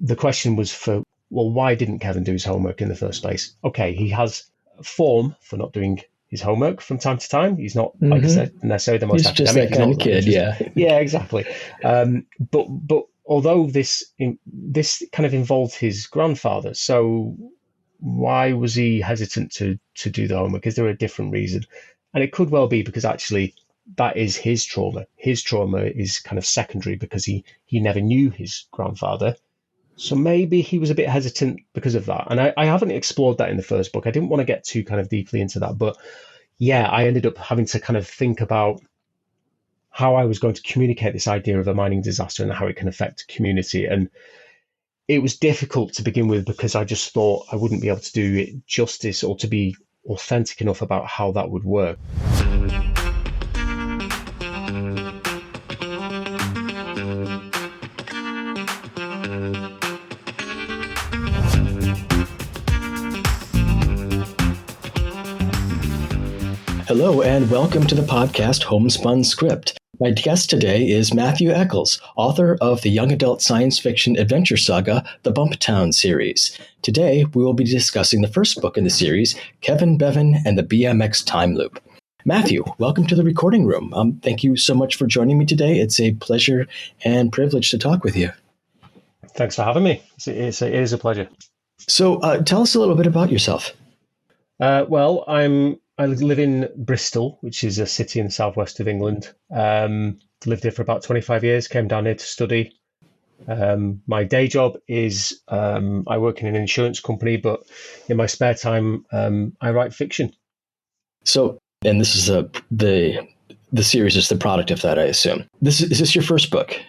the question was well, why didn't Kevan do his homework in the first place? Okay, he has form for not doing his homework from time to time. He's not, like I said, necessarily the most He's just academic. that kind of kid, yeah. Yeah, exactly. But although this kind of involved his grandfather, so why was he hesitant to do the homework? Is there a different reason? And it could well be because actually that is his trauma. His trauma is kind of secondary because he never knew his grandfather. So maybe he was a bit hesitant because of that. And I haven't explored that in the first book. I didn't want to get too kind of deeply into that. But yeah, I ended up having to kind of think about how I was going to communicate this idea of a mining disaster and how it can affect community. And it was difficult to begin with because I just thought I wouldn't be able to do it justice or to be authentic enough about how that would work. Hello and welcome to the podcast Homespun Script. My guest today is Matthew Eccles, author of the young adult science fiction adventure saga, the Bumptown series. Today, we will be discussing the first book in the series, Kevan Bevan and the BMX Time Loop. Matthew, welcome to the recording room. Thank you so much for joining me today. It's a pleasure and privilege to talk with you. Thanks for having me. It is a pleasure. So tell us a little bit about yourself. Well, I live in Bristol, which is a city in the southwest of England. Lived here for about 25 years, came down here to study. My day job is I work in an insurance company, but in my spare time, I write fiction. So, and this is the series is the product of that, I assume. Is this your first book?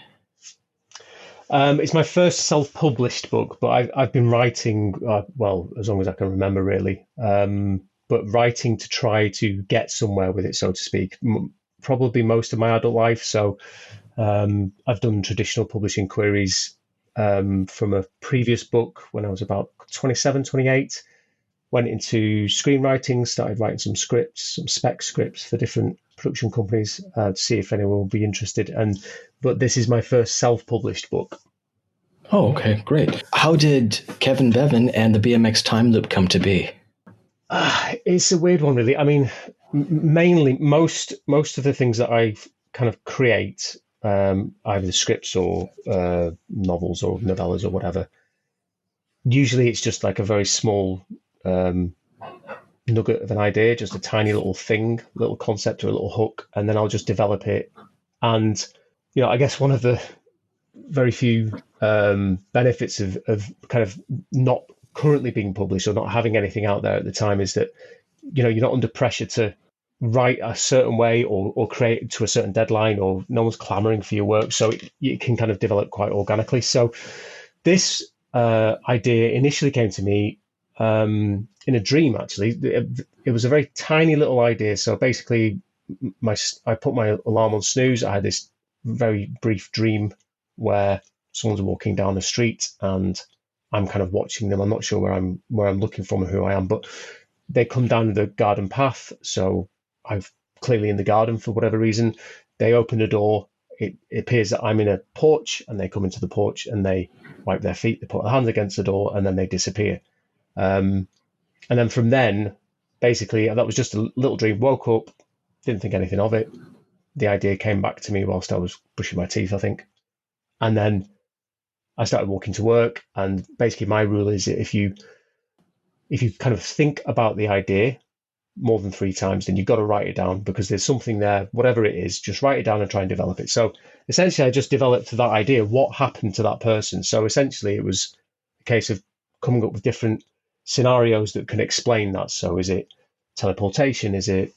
It's my first self-published book, but I've been writing, well, as long as I can remember, really. But writing to try to get somewhere with it, so to speak, probably most of my adult life. So I've done traditional publishing queries from a previous book when I was about 27, 28. Went into screenwriting, started writing some scripts, some spec scripts for different production companies to see if anyone would be interested. But this is my first self-published book. Oh, okay, great. How did Kevan Bevan and the BMX Time Loop come to be? It's a weird one, really. I mean, mainly most of the things that I kind of create, either scripts or novels or novellas or whatever, usually it's just like a very small nugget of an idea, just a tiny little thing, little concept or a little hook, and then I'll just develop it. And, I guess one of the very few benefits of kind of not currently being published or not having anything out there at the time is that, you're not under pressure to write a certain way or create to a certain deadline, or no one's clamoring for your work. So it can kind of develop quite organically. So this idea initially came to me in a dream, actually. It was a very tiny little idea. So basically I put my alarm on snooze. I had this very brief dream where someone's walking down the street and I'm kind of watching them. I'm not sure where I'm looking from or who I am, but they come down the garden path. So I'm clearly in the garden for whatever reason. They open the door. It appears that I'm in a porch, and they come into the porch and they wipe their feet. They put their hands against the door and then they disappear. And then from then, basically, that was just a little dream. Woke up, didn't think anything of it. The idea came back to me whilst I was brushing my teeth, I think. And then I started walking to work, and basically my rule is that if you kind of think about the idea more than 3 times, then you've got to write it down, because there's something there, whatever it is, just write it down and try and develop it. So essentially I just developed that idea, what happened to that person. So essentially it was a case of coming up with different scenarios that can explain that. So is it teleportation? Is it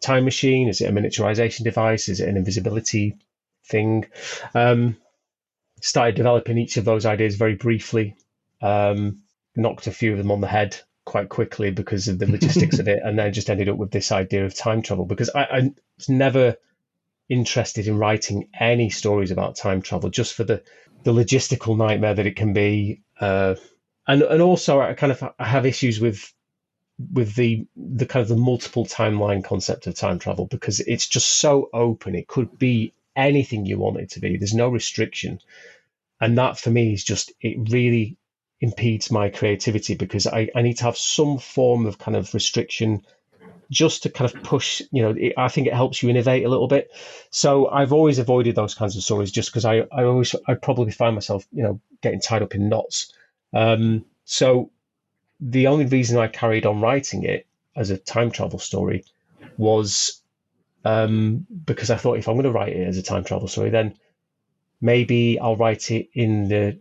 time machine? Is it a miniaturization device? Is it an invisibility thing? Started developing each of those ideas very briefly, knocked a few of them on the head quite quickly because of the logistics of it, and then just ended up with this idea of time travel, because I was never interested in writing any stories about time travel, just for the logistical nightmare that it can be. And also I have issues with the kind of the multiple timeline concept of time travel, because it's just so open. It could be anything you want it to be. There's no restriction. And that for me is just, it really impedes my creativity, because I need to have some form of kind of restriction just to kind of push, I think it helps you innovate a little bit. So I've always avoided those kinds of stories, just because I probably find myself, getting tied up in knots. So the only reason I carried on writing it as a time travel story was because I thought, if I'm going to write it as a time travel story, then maybe I'll write it in the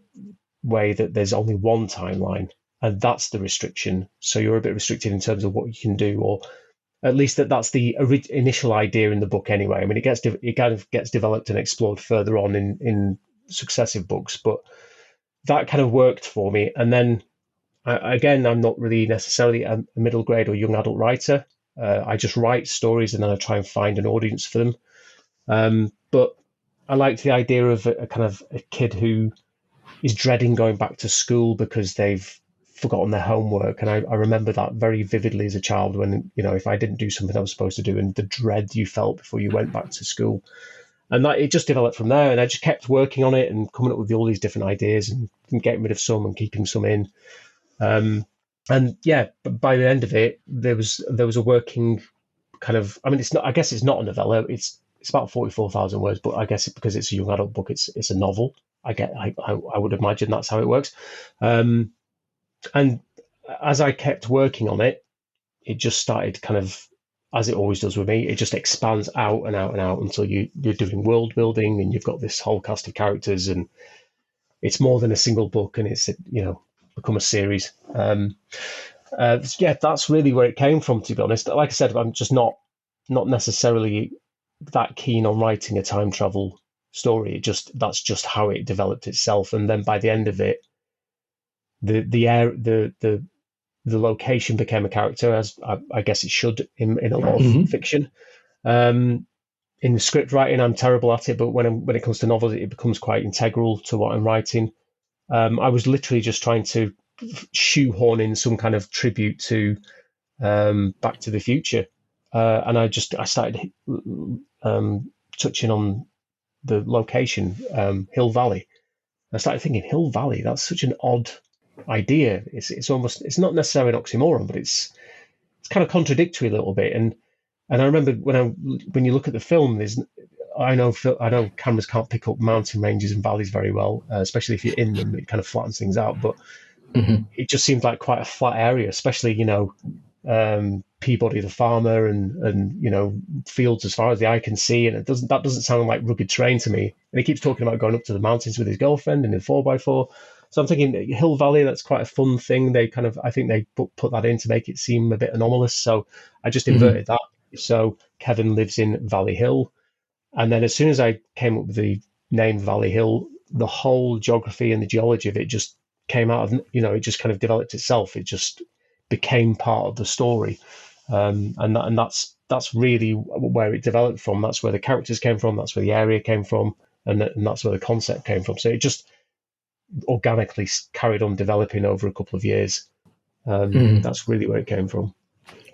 way that there's only one timeline, and that's the restriction. So you're a bit restricted in terms of what you can do, or at least that's the initial idea in the book anyway. I mean, it kind of gets developed and explored further on in successive books, but that kind of worked for me. And then again, I'm not really necessarily a middle grade or young adult writer. I just write stories and then I try and find an audience for them. But I liked the idea of a kind of a kid who is dreading going back to school because they've forgotten their homework. And I remember that very vividly as a child, when, if I didn't do something I was supposed to do, and the dread you felt before you went back to school. And that it just developed from there. And I just kept working on it and coming up with all these different ideas and getting rid of some and keeping some in. And yeah, by the end of it, there was a working kind of, I mean, I guess it's not a novella. It's about 44,000 words, but I guess because it's a young adult book, it's a novel. I would imagine that's how it works. And as I kept working on it, it just started kind of, as it always does with me, it just expands out and out and out until you're doing world building and you've got this whole cast of characters, and it's more than a single book, and it's, become a series. Yeah, that's really where it came from, to be honest. Like I said, I'm just not necessarily that keen on writing a time travel story. That's just how it developed itself. And then by the end of it, the location became a character, as I guess it should in a lot of fiction. In the script writing, I'm terrible at it, but when it comes to novels, it becomes quite integral to what I'm writing. I was literally just trying to shoehorn in some kind of tribute to Back to the Future, and I started touching on the location, Hill Valley. I started thinking, Hill Valley, that's such an odd idea. It's not necessarily an oxymoron, but it's kind of contradictory a little bit. And I remember when you look at the film, I know cameras can't pick up mountain ranges and valleys very well, especially if you're in them. It kind of flattens things out, but it just seemed like quite a flat area, especially Peabody the farmer and fields as far as the eye can see, and that doesn't sound like rugged terrain to me. And he keeps talking about going up to the mountains with his girlfriend in a 4x4. So I'm thinking Hill Valley, that's quite a fun thing. I think they put that in to make it seem a bit anomalous. So I just inverted that. So Kevan lives in Valley Hill. And then as soon as I came up with the name Valley Hill, the whole geography and the geology of it just came out of, it just kind of developed itself. It just became part of the story. And that's really where it developed from. That's where the characters came from. That's where the area came from. And that's where the concept came from. So it just organically carried on developing over a couple of years. That's really where it came from.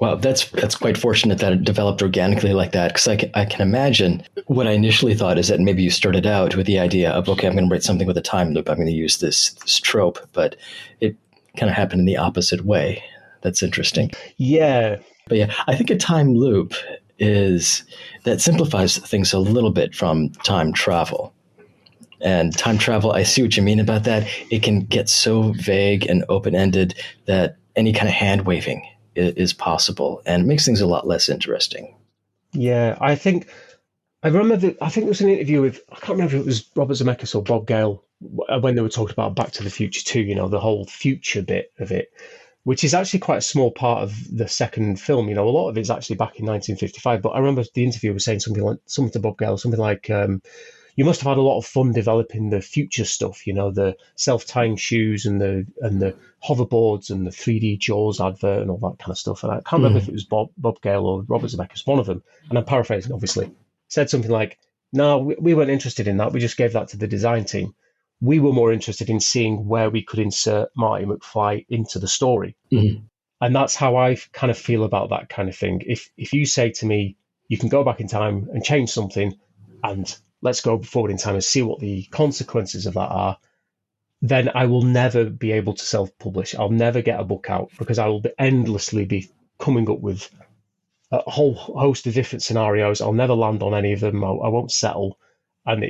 Well, that's quite fortunate that it developed organically like that, because I can imagine what I initially thought is that maybe you started out with the idea of, okay, I'm going to write something with a time loop. I'm going to use this trope, but it kind of happened in the opposite way. That's interesting. Yeah. But yeah, I think a time loop that simplifies things a little bit from time travel. And time travel, I see what you mean about that. It can get so vague and open-ended that any kind of hand-waving is possible, and it makes things a lot less interesting. Yeah, I think there was an interview with, I can't remember if it was Robert Zemeckis or Bob Gale, when they were talking about Back to the Future 2, the whole future bit of it, which is actually quite a small part of the second film. A lot of it's actually back in 1955, but I remember the interview was saying something to Bob Gale, something like, you must have had a lot of fun developing the future stuff, the self-tying shoes and the hoverboards and the 3D Jaws advert and all that kind of stuff. And I can't remember if it was Bob Gale or Robert Zemeckis, one of them. And I'm paraphrasing, obviously. Said something like, no, we weren't interested in that. We just gave that to the design team. We were more interested in seeing where we could insert Marty McFly into the story. And that's how I kind of feel about that kind of thing. If you say to me, you can go back in time and change something, and let's go forward in time and see what the consequences of that are, then I will never be able to self-publish. I'll never get a book out because I will endlessly be coming up with a whole host of different scenarios. I'll never land on any of them. I won't settle, and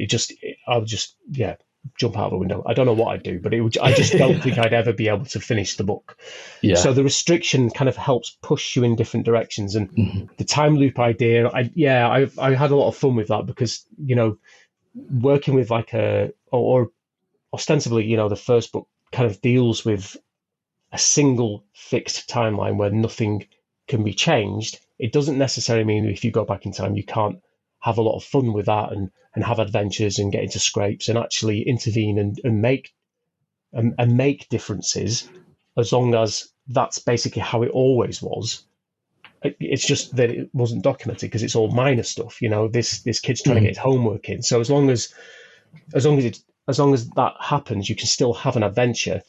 I'll just jump out the window. I don't know what I'd do, but I just don't think I'd ever be able to finish the book. Yeah. So the restriction kind of helps push you in different directions. And the time loop idea, I had a lot of fun with that because, working with or ostensibly, the first book kind of deals with a single fixed timeline where nothing can be changed. It doesn't necessarily mean that if you go back in time, you can't have a lot of fun with that and have adventures and get into scrapes and actually intervene and make differences, as long as that's basically how it always was. It's just that it wasn't documented because it's all minor stuff. This kid's trying to get his homework in. So as long as that happens, you can still have an adventure.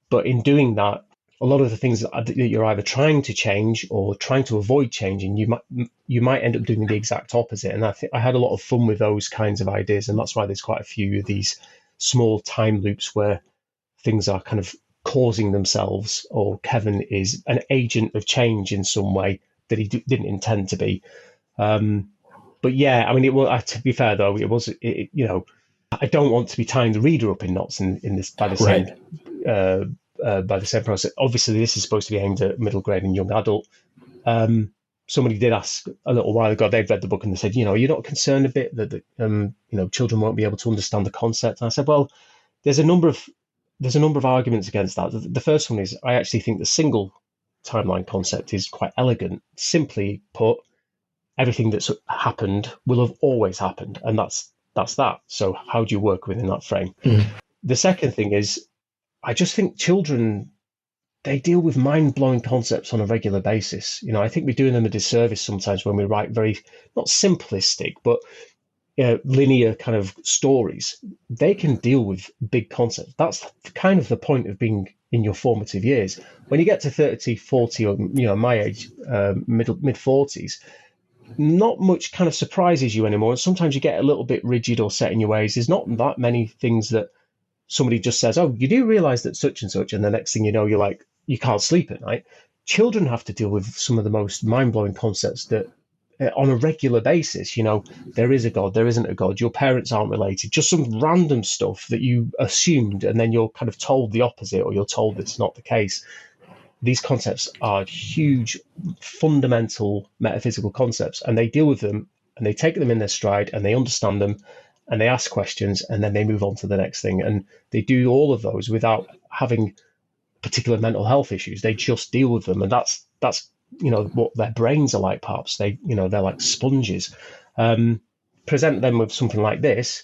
But in doing that, a lot of the things that you're either trying to change or trying to avoid changing, you might end up doing the exact opposite. And I think I had a lot of fun with those kinds of ideas, and that's why there's quite a few of these small time loops where things are kind of causing themselves, or Kevan is an agent of change in some way that he didn't intend to be. But yeah, I mean, it was. To be fair though, I don't want to be tying the reader up in knots in this by the same. By the same process. Obviously, this is supposed to be aimed at middle grade and young adult. Somebody did ask a little while ago, they'd read the book and they said, you're not concerned a bit that children won't be able to understand the concept? And I said, well, there's a number of arguments against that. The first one is I actually think the single timeline concept is quite elegant. Simply put, everything that's happened will have always happened, and that's that. So how do you work within that frame? The second thing is, I just think children, they deal with mind-blowing concepts on a regular basis. I think we're doing them a disservice sometimes when we write very, not simplistic, but linear kind of stories. They can deal with big concepts. That's kind of the point of being in your formative years. When you get to 30, 40, or my age, mid-40s, not much kind of surprises you anymore. And sometimes you get a little bit rigid or set in your ways. There's not that many things that somebody just says, oh, you do realize that such and such, and the next thing you know, you're like, you can't sleep at night. Children have to deal with some of the most mind-blowing concepts that on a regular basis, there is a God, there isn't a God, your parents aren't related, just some random stuff that you assumed, and then you're kind of told the opposite, or you're told it's not the case. These concepts are huge, fundamental metaphysical concepts, and they deal with them, and they take them in their stride, and they understand them, and they ask questions, and then they move on to the next thing. And they do all of those without having particular mental health issues. They just deal with them. And that's what their brains are like, perhaps. They're like sponges. Present them with something like this.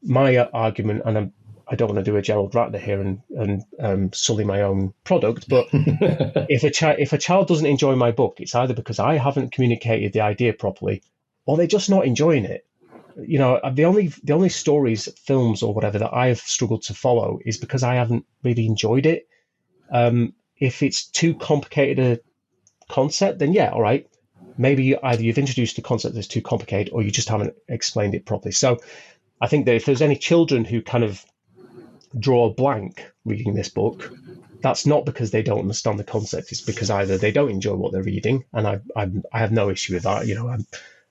My argument, and I don't want to do a Gerald Ratner here and sully my own product, but if a child doesn't enjoy my book, it's either because I haven't communicated the idea properly, or they're just not enjoying it. The only stories, films, or whatever that I have struggled to follow is because I haven't really enjoyed it. If it's too complicated a concept, then yeah, all right. Maybe either you've introduced a concept that's too complicated, or you just haven't explained it properly. So I think that if there's any children who kind of draw a blank reading this book, that's not because they don't understand the concept. It's because either they don't enjoy what they're reading, and I have no issue with that.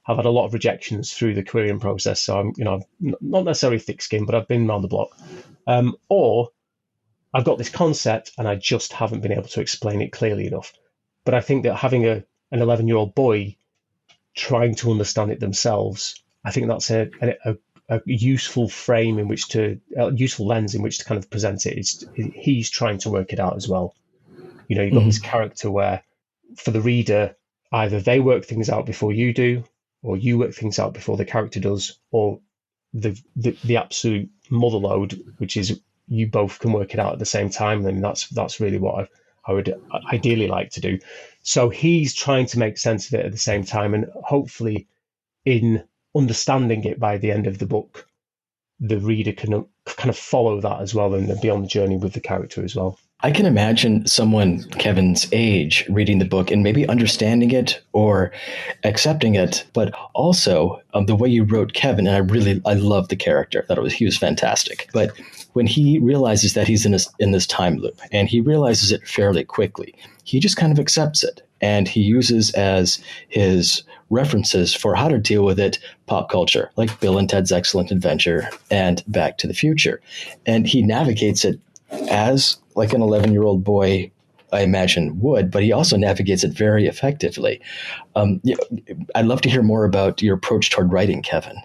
I've had a lot of rejections through the querying process, so I'm not necessarily thick-skinned, but I've been around the block. Or I've got this concept and I just haven't been able to explain it clearly enough. But I think that having an 11-year-old boy trying to understand it themselves, I think that's a useful frame in which a useful lens in which to kind of present it. He's trying to work it out as well. You've got this character where, for the reader, either they work things out before you do, or you work things out before the character does, or the absolute mother load, which is you both can work it out at the same time. And that's really what I would ideally like to do. So he's trying to make sense of it at the same time, and hopefully in understanding it by the end of the book, the reader can kind of follow that as well and be on the journey with the character as well. I can imagine someone Kevin's age reading the book and maybe understanding it or accepting it, but also the way you wrote Kevin, and I love the character. I thought he was fantastic. But when he realizes that he's in this time loop, and he realizes it fairly quickly, he just kind of accepts it, and he uses as his references for how to deal with it pop culture, like Bill and Ted's Excellent Adventure and Back to the Future, and he navigates it as like an 11-year-old boy, I imagine, would, but he also navigates it very effectively. Yeah, I'd love to hear more about your approach toward writing, Kevin.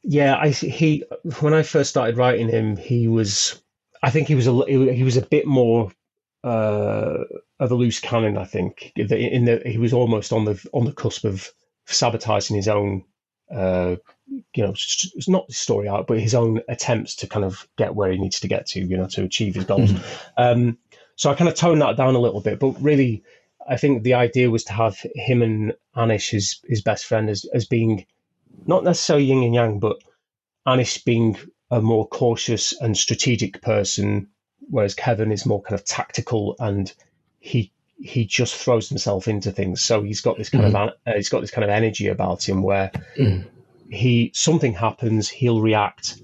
Yeah, when I first started writing him, I think he was a bit more of a loose cannon. I think he was almost on the cusp of sabotaging his own, it's not his story arc, but his own attempts to kind of get where he needs to get to, to achieve his goals. So I kind of toned that down a little bit, but really, I think the idea was to have him and Anish, his best friend, as being not necessarily yin and yang, but Anish being a more cautious and strategic person, whereas Kevin is more kind of tactical, and he just throws himself into things. So he's got this kind of he's got this kind of energy about him where something happens, he'll react,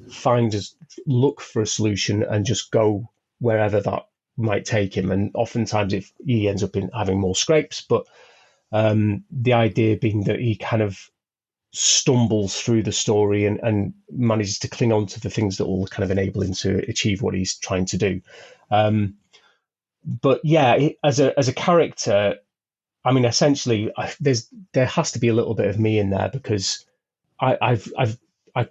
look for a solution, and just go wherever that might take him. And oftentimes, if he ends up having more scrapes, but the idea being that he kind of stumbles through the story and manages to cling on to the things that will kind of enable him to achieve what he's trying to do. But yeah, as a character, I mean, essentially, there has to be a little bit of me in there, because I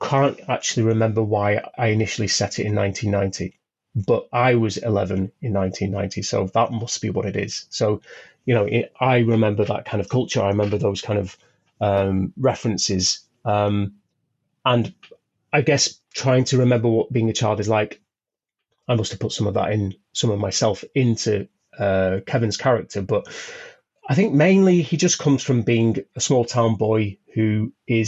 can't actually remember why I initially set it in 1990, but I was 11 in 1990, so that must be what it is. So, I remember that kind of culture. I remember those kind of references, and I guess trying to remember what being a child is like, I must have put some of myself into Kevin's character. But I think mainly he just comes from being a small town boy who he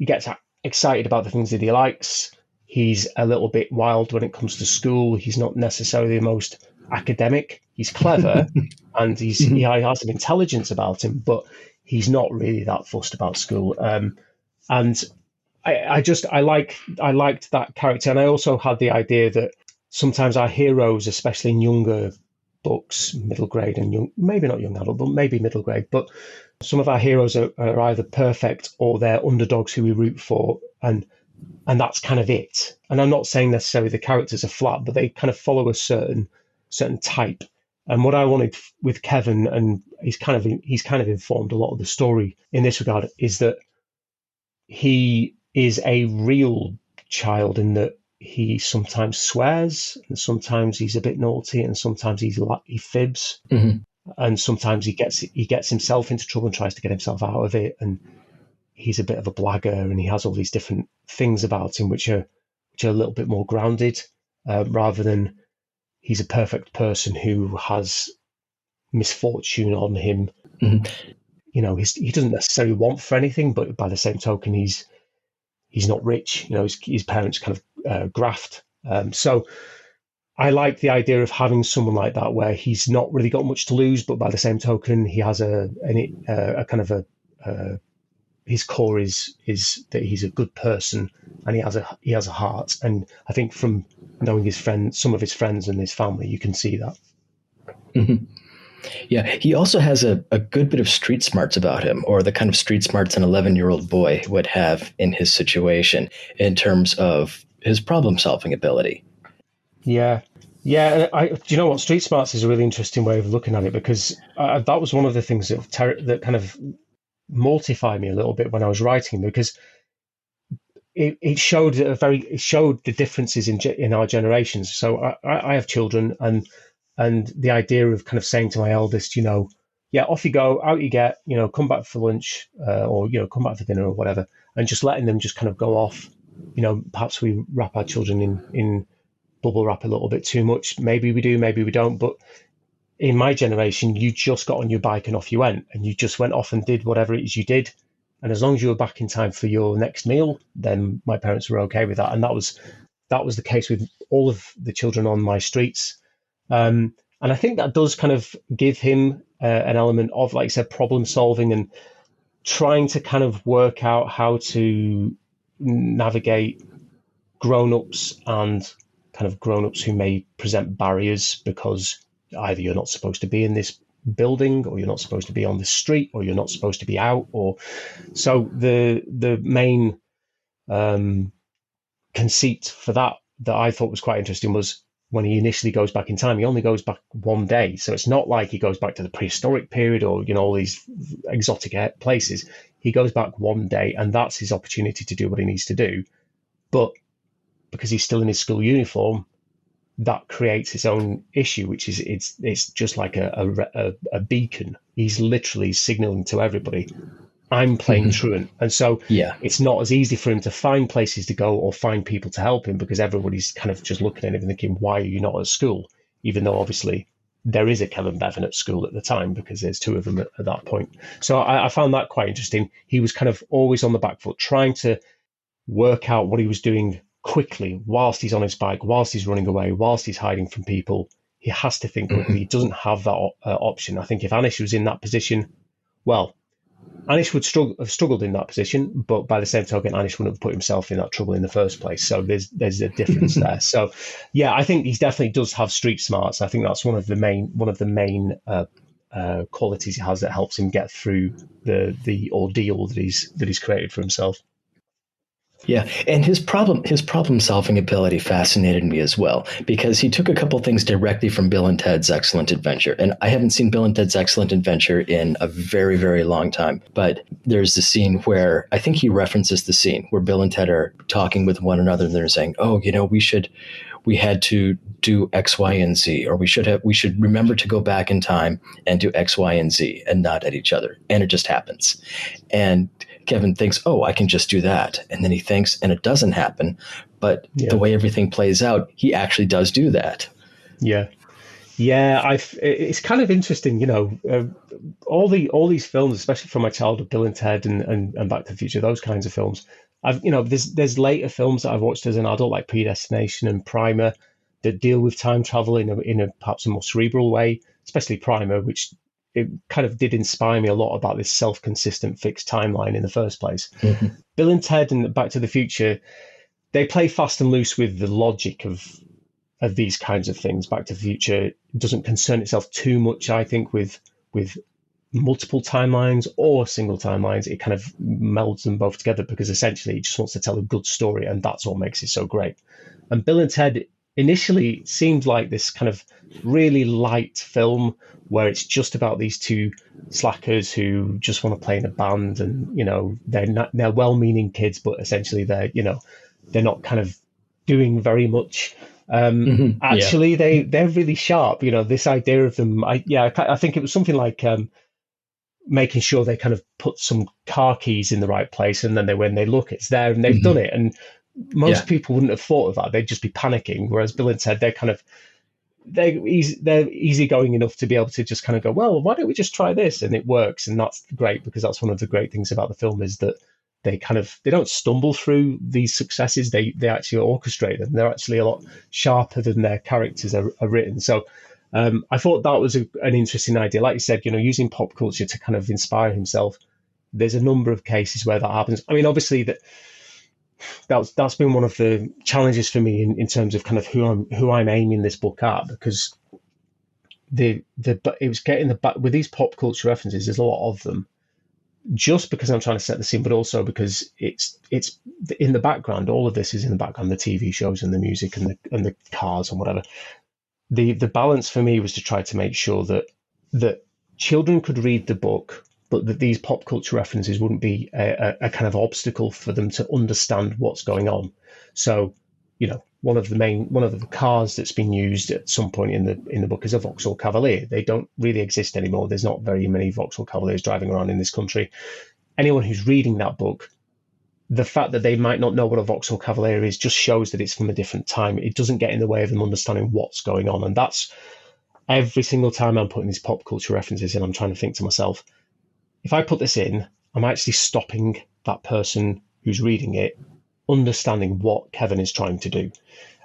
gets excited about the things that he likes. He's a little bit wild when it comes to school. He's not necessarily the most academic. He's clever and he has an intelligence about him, but he's not really that fussed about school. And I liked that character. And I also had the idea that sometimes our heroes, especially in younger books, middle grade and maybe not young adult, but maybe middle grade, but some of our heroes are either perfect or they're underdogs who we root for. And that's kind of it. And I'm not saying necessarily the characters are flat, but they kind of follow a certain type. And what I wanted with Kevin, and he's kind of informed a lot of the story in this regard, is that he is a real child in that he sometimes swears, and sometimes he's a bit naughty, and sometimes he fibs, and sometimes he gets himself into trouble and tries to get himself out of it, and he's a bit of a blagger, and he has all these different things about him which are a little bit more grounded, rather than he's a perfect person who has misfortune on him. He doesn't necessarily want for anything, but by the same token, he's not rich. His parents kind of graft. So I like the idea of having someone like that, where he's not really got much to lose, but by the same token, he has a kind of his core is that he's a good person, and he has a heart. And I think from knowing some of his friends and his family, you can see that. Yeah, he also has a good bit of street smarts about him, or the kind of street smarts an 11-year-old boy would have in his situation in terms of his problem-solving ability. Yeah. Do you know what? Street smarts is a really interesting way of looking at it, because that was one of the things that kind of mortified me a little bit when I was writing, because it showed the differences in our generations. So I have children, and the idea of kind of saying to my eldest, off you go, out you get, come back for lunch, or come back for dinner or whatever, and just letting them just kind of go off. Perhaps we wrap our children in bubble wrap a little bit too much. Maybe we do, maybe we don't. But in my generation, you just got on your bike and off you went, and you just went off and did whatever it is you did. And as long as you were back in time for your next meal, then my parents were okay with that. And that was the case with all of the children on my streets. And I think that does kind of give him an element of, like I said, problem solving and trying to kind of work out how to navigate grown-ups and kind of grown-ups who may present barriers because either you're not supposed to be in this building, or you're not supposed to be on the street, or you're not supposed to be out. Or so the main conceit for that I thought was quite interesting was when he initially goes back in time, he only goes back one day. So it's not like he goes back to the prehistoric period or, all these exotic places. He goes back one day, and that's his opportunity to do what he needs to do. But because he's still in his school uniform, that creates its own issue, which is it's just like a beacon. He's literally signaling to everybody, I'm playing truant. And so it's not as easy for him to find places to go or find people to help him, because everybody's kind of just looking at him and thinking, why are you not at school? Even though obviously there is a Kevan Bevan at school at the time, because there's two of them at that point. So I found that quite interesting. He was kind of always on the back foot, trying to work out what he was doing quickly whilst he's on his bike, whilst he's running away, whilst he's hiding from people. He has to think quickly. He doesn't have that option. I think if Anish was in that position, well, Anish would have struggled in that position, but by the same token, Anish wouldn't have put himself in that trouble in the first place. So there's a difference there. So yeah, I think he definitely does have street smarts. I think that's one of the main qualities he has that helps him get through the ordeal that he's created for himself. Yeah, and his problem solving ability fascinated me as well, because he took a couple things directly from Bill and Ted's Excellent Adventure. And I haven't seen Bill and Ted's Excellent Adventure in a very, very long time. But there's the scene where I think he references the scene where Bill and Ted are talking with one another, and they're saying, "Oh, we had to do X, Y, and Z, or we should remember to go back in time and do X, Y, and Z," and nod at each other. And it just happens. And Kevan thinks, "Oh, I can just do that." And then he thinks, and it doesn't happen. But the way everything plays out, he actually does do that. Yeah. Yeah, it's kind of interesting, all these films, especially from my childhood, Bill and Ted and Back to the Future, those kinds of films. There's later films that I've watched as an adult, like Predestination and Primer, that deal with time travel in a perhaps a more cerebral way, especially Primer, which it kind of did inspire me a lot about this self-consistent fixed timeline in the first place. Bill and Ted and Back to the Future, they play fast and loose with the logic of these kinds of things. Back to the Future doesn't concern itself too much, I think, with multiple timelines or single timelines. It kind of melds them both together because essentially it just wants to tell a good story, and that's what makes it so great. And Bill and Ted initially seemed like this kind of really light film where it's just about these two slackers who just want to play in a band, and they're well-meaning kids, but essentially they're not kind of doing very much. Actually, they're really sharp. This idea of them. I think it was something like making sure they kind of put some car keys in the right place, and then when they look, it's there, and they've done it. And most people wouldn't have thought of that; they'd just be panicking. Whereas Bill and Ted, they're easygoing enough to be able to just kind of go, well, why don't we just try this, and it works, and that's great, because that's one of the great things about the film is that they don't stumble through these successes. They actually orchestrate them. They're actually a lot sharper than their characters are written. So I thought that was an interesting idea. Like you said, using pop culture to kind of inspire himself. There's a number of cases where that happens. I mean, obviously that's been one of the challenges for me in terms of kind of who I'm aiming this book at, because it was getting the back with these pop culture references. There's a lot of them. Just because I'm trying to set the scene, but also because it's in the background. All of this is in the background, the TV shows and the music and the cars and whatever. The balance for me was to try to make sure that children could read the book, but that these pop culture references wouldn't be a kind of obstacle for them to understand what's going on. So, one of the cars that's been used at some point in the book is a Vauxhall Cavalier. They don't really exist anymore. There's not very many Vauxhall Cavaliers driving around in this country. Anyone who's reading that book, the fact that they might not know what a Vauxhall Cavalier is just shows that it's from a different time. It doesn't get in the way of them understanding what's going on. And that's every single time I'm putting these pop culture references in, I'm trying to think to myself, if I put this in, I'm actually stopping that person who's reading it understanding what Kevan is trying to do.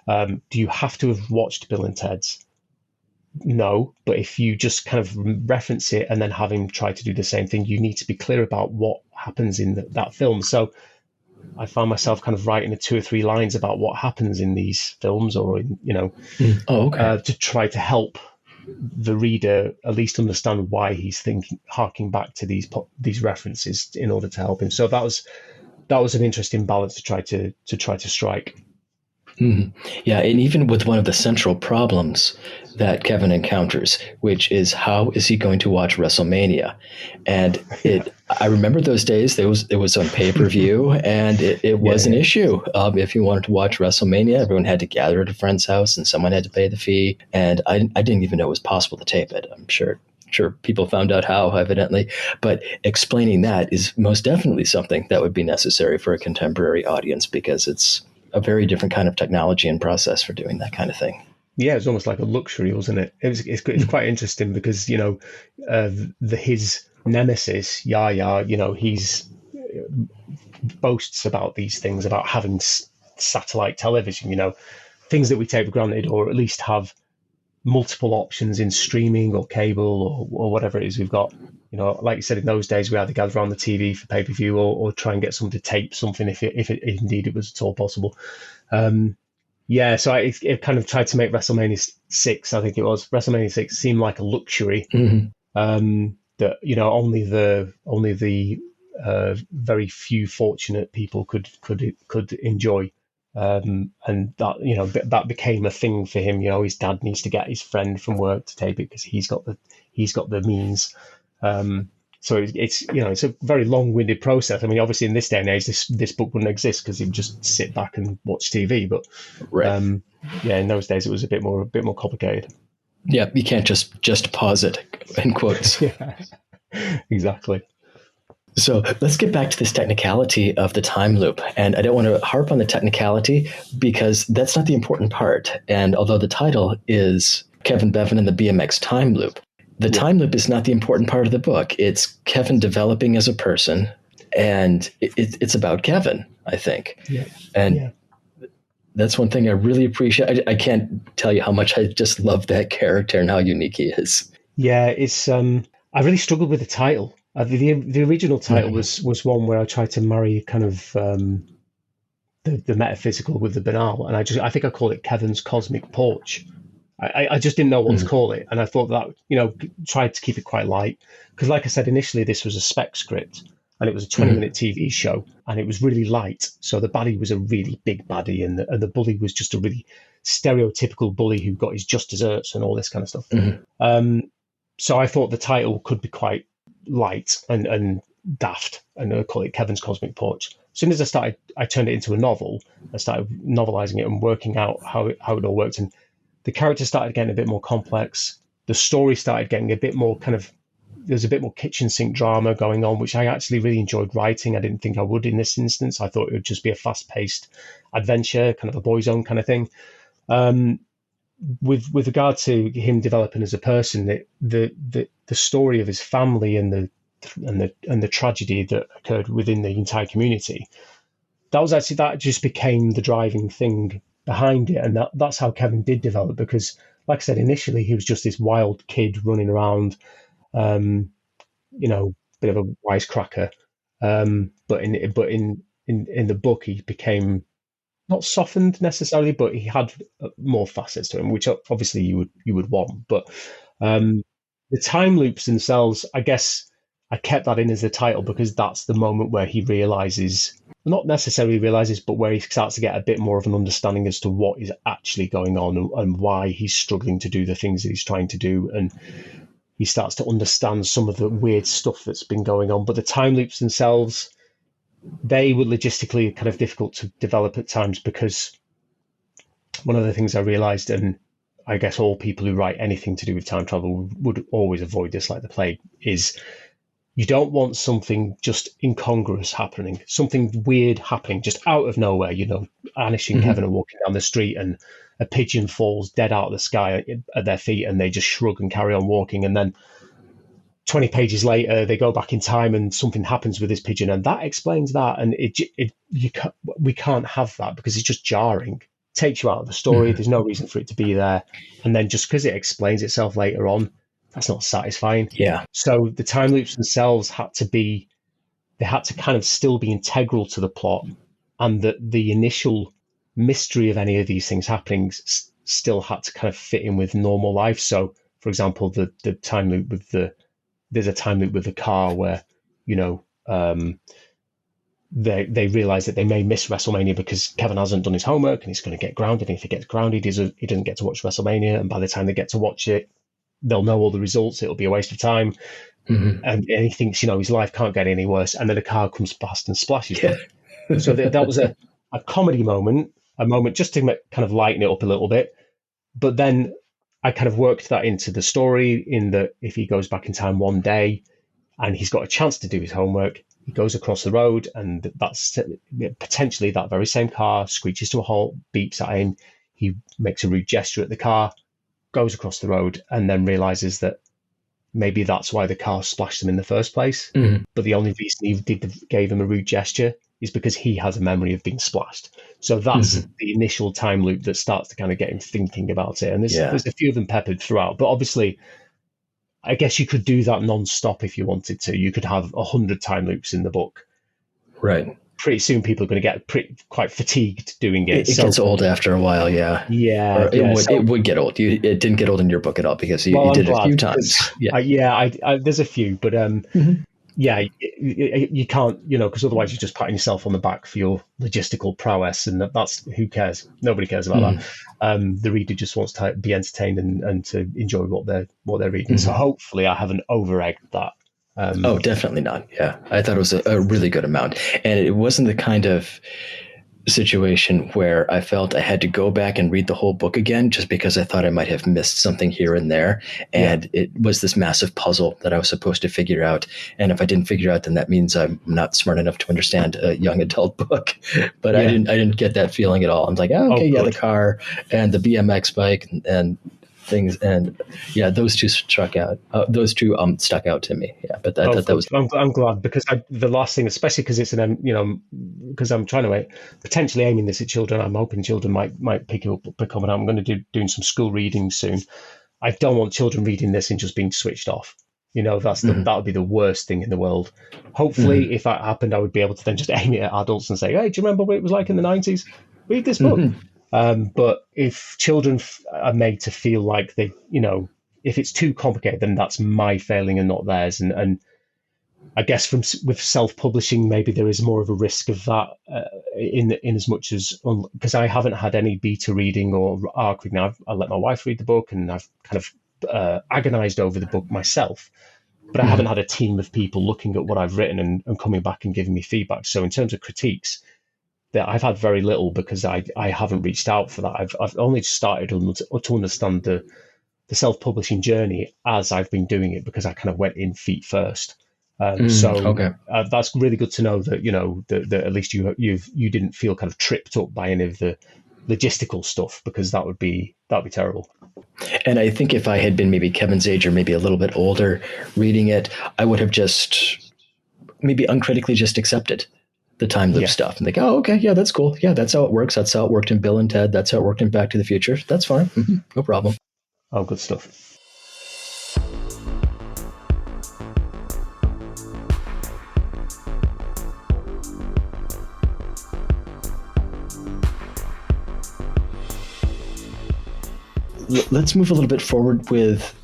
Do you have to have watched Bill and Ted's no, but if you just kind of reference it and then have him try to do the same thing, you need to be clear about what happens in that film. So I found myself kind of writing 2 or 3 lines about what happens in these films, or in, Oh, okay. to try to help the reader at least understand why he's harking back to these references in order to help him. So that was an interesting balance to try to strike. Mhm. Yeah, and even with one of the central problems that Kevin encounters, which is how is he going to watch WrestleMania? And I remember those days. It was on pay per view, and it Yeah, was an yeah, issue. If you wanted to watch WrestleMania, everyone had to gather at a friend's house, and someone had to pay the fee. And I didn't even know it was possible to tape it. I'm sure people found out how, evidently, but explaining that is most definitely something that would be necessary for a contemporary audience, because it's a very different kind of technology and process for doing that kind of thing. yeah. It's almost like a luxury, wasn't it? It's quite interesting because his nemesis Yaya, he's boasts about these things, about having satellite television, things that we take for granted, or at least have multiple options in streaming or cable, or whatever it is we've got. Like you said, in those days, we had to gather around the TV for pay per view, or try and get someone to tape something if indeed it was at all possible. Yeah, so it kind of tried to make WrestleMania 6, I think it was WrestleMania 6, seem like a luxury, Mm-hmm. that only the very few fortunate people could enjoy. And that became a thing for him. His dad needs to get his friend from work to tape it because he's got the means. So it's a very long-winded process. I mean, obviously in this day and age, this book wouldn't exist because he'd just sit back and watch TV. But Right. yeah, in those days it was a bit more complicated. Yeah, you can't just pause it in quotes. Yeah, exactly. So let's get back to this technicality of the time loop. And I don't want to harp on the technicality because that's not the important part. And although the title is Kevan Bevan and the BMX Time Loop, the time loop is not the important part of the book. It's Kevin developing as a person, and it's about Kevin, I think. Yeah, And yeah. that's one thing I really appreciate. I can't tell you how much I just love that character and how unique he is. Yeah, it's I really struggled with the title. The original title Mhm. was one where I tried to marry kind of the metaphysical with the banal, and I think I called it Kevin's Cosmic Porch. I just didn't know what to Mhm. call it, and I thought that tried to keep it quite light because, like I said initially, this was a spec script and it was a 20-minute Mhm. TV show, and it was really light. So the baddie was a really big baddie, and the bully was just a really stereotypical bully who got his just desserts and all this kind of stuff. Mhm. Um, so I thought the title could be quite light and daft, and I call it Kevin's Cosmic Porch. As soon as I turned it into a novel. I started novelizing it and working out how it all worked, and the characters started getting a bit more complex. The story started getting a bit more kind of, there's a bit more kitchen sink drama going on, which I actually really enjoyed writing. I didn't think I would in this instance. I thought it would just be a fast paced adventure, kind of a boy's own kind of thing. Um, with regard to him developing as a person, the story of his family and the tragedy that occurred within the entire community, that just became the driving thing behind it, and that's how Kevin did develop. Because, like I said, initially he was just this wild kid running around, um, bit of a wisecracker. But in the book he became not softened necessarily, but he had more facets to him, which obviously you would want. But um, the time loops themselves, I guess, I kept that in as the title because that's the moment where he realizes, not necessarily realizes, but where he starts to get a bit more of an understanding as to what is actually going on, and why he's struggling to do the things that he's trying to do, and he starts to understand some of the weird stuff that's been going on. But the time loops themselves, they were logistically kind of difficult to develop at times, because one of the things I realized, and I guess all people who write anything to do with time travel would always avoid this like the plague, is you don't want something just incongruous happening, something weird happening just out of nowhere. Anish and Kevin Mhm. are walking down the street and a pigeon falls dead out of the sky at their feet, and they just shrug and carry on walking. And then 20 pages later, they go back in time and something happens with this pigeon, and that explains that. And we can't have that because it's just jarring. takes you out of the story. There's no reason for it to be there. And then just because it explains itself later on, that's not satisfying. Yeah. So the time loops themselves had to kind of still be integral to the plot, and that the initial mystery of any of these things happening still had to kind of fit in with normal life. So, for example, the time loop there's a time loop with the car where, they realize that they may miss WrestleMania because Kevin hasn't done his homework and he's going to get grounded. And if he gets grounded, he doesn't get to watch WrestleMania. And by the time they get to watch it, they'll know all the results. It'll be a waste of time. And he thinks, his life can't get any worse. And then a car comes past and splashes him. So that was a comedy moment, a moment just to kind of lighten it up a little bit. But then I kind of worked that into the story in that if he goes back in time one day and he's got a chance to do his homework, he goes across the road, and that's potentially that very same car screeches to a halt, beeps at him. He makes a rude gesture at the car, goes across the road, and then realizes that maybe that's why the car splashed him in the first place. But the only reason he gave him a rude gesture is because he has a memory of being splashed. So that's the initial time loop that starts to kind of get him thinking about it. And there's a few of them peppered throughout. But obviously, I guess you could do that non-stop if you wanted to. You could have 100 time loops in the book. Right. Pretty soon people are going to get quite fatigued doing it. It gets old after a while, yeah. Yeah. It would get old. It didn't get old in your book at all because you did it a few times. There's a few, but you can't, because otherwise you're just patting yourself on the back for your logistical prowess, and that's who cares? Nobody cares about that. The reader just wants to be entertained and to enjoy what they're reading. So hopefully I haven't over-egged that. Definitely not. Yeah, I thought it was a really good amount, and it wasn't the kind of situation where I felt I had to go back and read the whole book again just because I thought I might have missed something here and there. And it was this massive puzzle that I was supposed to figure out. And if I didn't figure out, then that means I'm not smart enough to understand a young adult book. But I didn't get that feeling at all. I'm like, the car and the BMX bike and things, and those two stuck out. Stuck out to me. Yeah, but that was. I'm glad, because the last thing, especially because it's because I'm trying to potentially aiming this at children. I'm hoping children might pick up. And I'm going to doing some school reading soon. I don't want children reading this and just being switched off. That would be the worst thing in the world. Hopefully, if that happened, I would be able to then just aim it at adults and say, "Hey, do you remember what it was like in the 90s? Read this book." But if children are made to feel like they, if it's too complicated, then that's my failing and not theirs. And I guess with self-publishing, maybe there is more of a risk of that in as much as, because I haven't had any beta reading or ARC reading. I let my wife read the book, and I've kind of agonized over the book myself. But I haven't had a team of people looking at what I've written and coming back and giving me feedback. So in terms of critiques, that I've had very little, because I haven't reached out for that. I've only started to understand the self-publishing journey as I've been doing it, because I kind of went in feet first. That's really good to know that that at least you didn't feel kind of tripped up by any of the logistical stuff, because that'd be terrible. And I think if I had been maybe Kevin's age or maybe a little bit older reading it, I would have just maybe uncritically just accepted the time loop stuff and think, that's cool. Yeah, that's how it works. That's how it worked in Bill and Ted. That's how it worked in Back to the Future. That's fine. No problem. Oh, good stuff. Let's move a little bit forward with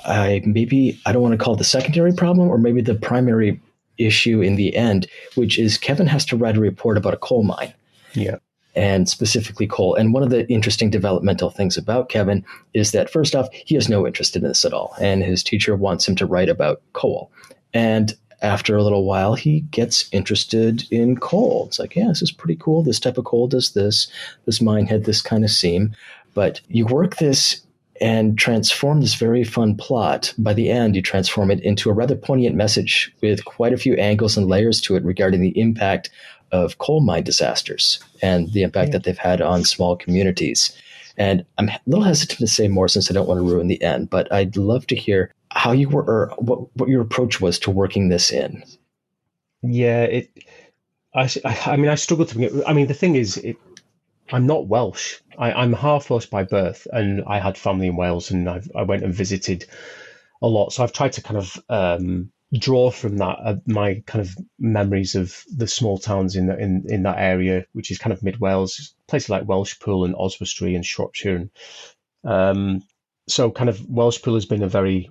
I don't want to call it the secondary problem, or maybe the primary issue in the end, which is Kevan has to write a report about a coal mine. Yeah. And specifically coal. And one of the interesting developmental things about Kevan is that, first off, he has no interest in this at all. And his teacher wants him to write about coal. And after a little while, he gets interested in coal. It's like, this is pretty cool. This type of coal does this. This mine had this kind of seam. But you work this and transform this very fun plot. By the end, you transform it into a rather poignant message with quite a few angles and layers to it regarding the impact of coal mine disasters and the impact that they've had on small communities. And I'm a little hesitant to say more since I don't want to ruin the end, but I'd love to hear how you were, or what your approach was to working this in. Yeah, I struggled to. The thing is, I'm not Welsh. I'm half Welsh by birth, and I had family in Wales, and I went and visited a lot. So I've tried to kind of draw from that my kind of memories of the small towns in that area, which is kind of mid Wales, places like Welshpool and Oswestry and Shropshire. And so kind of Welshpool has been a very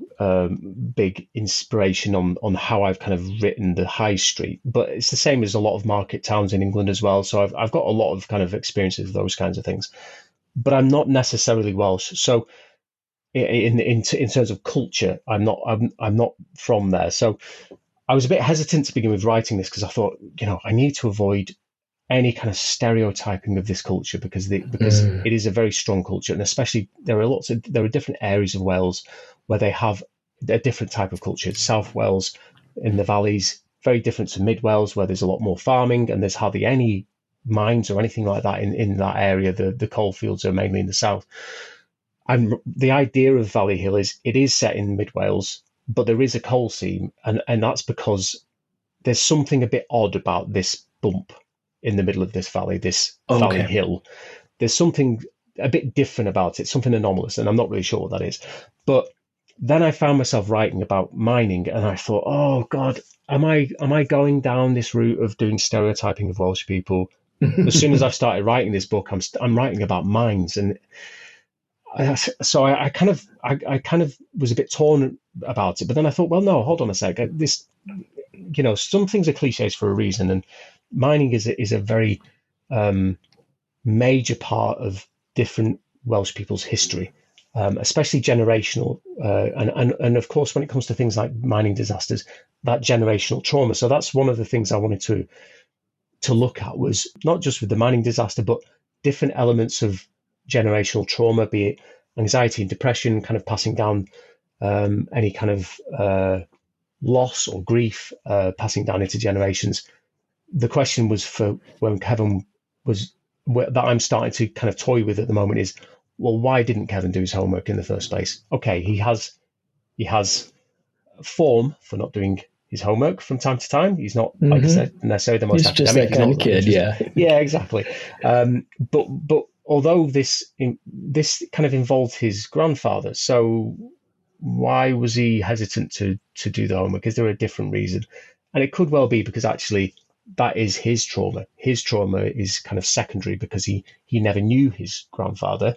big inspiration on how I've kind of written the high street. But it's the same as a lot of market towns in England as well. So I've got a lot of kind of experiences of those kinds of things. But I'm not necessarily Welsh. So in terms of culture, I'm not from there. So I was a bit hesitant to begin with writing this because I thought, I need to avoid any kind of stereotyping of this culture because it is a very strong culture, and especially there are different areas of Wales where they have a different type of culture. South Wales in the valleys, very different to Mid Wales, where there's a lot more farming and there's hardly any mines or anything like that in that area. The coal fields are mainly in the south. The idea of Valley Hill it is set in Mid Wales, but there is a coal seam, and that's because there's something a bit odd about this bump in the middle of this valley, Valley Hill. There's something a bit different about it, something anomalous, and I'm not really sure what that is. But then I found myself writing about mining, and I thought, oh God, am I going down this route of doing stereotyping of Welsh people? As soon as I started writing this book, I'm writing about mines, and so I kind of was a bit torn about it. But then I thought, well, no, hold on a sec. This, some things are cliches for a reason, and mining is a very major part of different Welsh people's history, especially generational, and of course when it comes to things like mining disasters, that generational trauma. So that's one of the things I wanted to look at, was not just with the mining disaster, but different elements of generational trauma, be it anxiety and depression, kind of passing down any kind of loss or grief, passing down into generations. The question was for when Kevan was that I'm starting to kind of toy with at the moment is, well, why didn't Kevan do his homework in the first place? Okay, he has form for not doing his homework from time to time. He's not, like I said, necessarily the most He's academic. Just that kind of kid, yeah. Yeah, exactly. But although this kind of involved his grandfather, so why was he hesitant to do the homework? Is there a different reason? And it could well be because actually that is his trauma. His trauma is kind of secondary because he never knew his grandfather.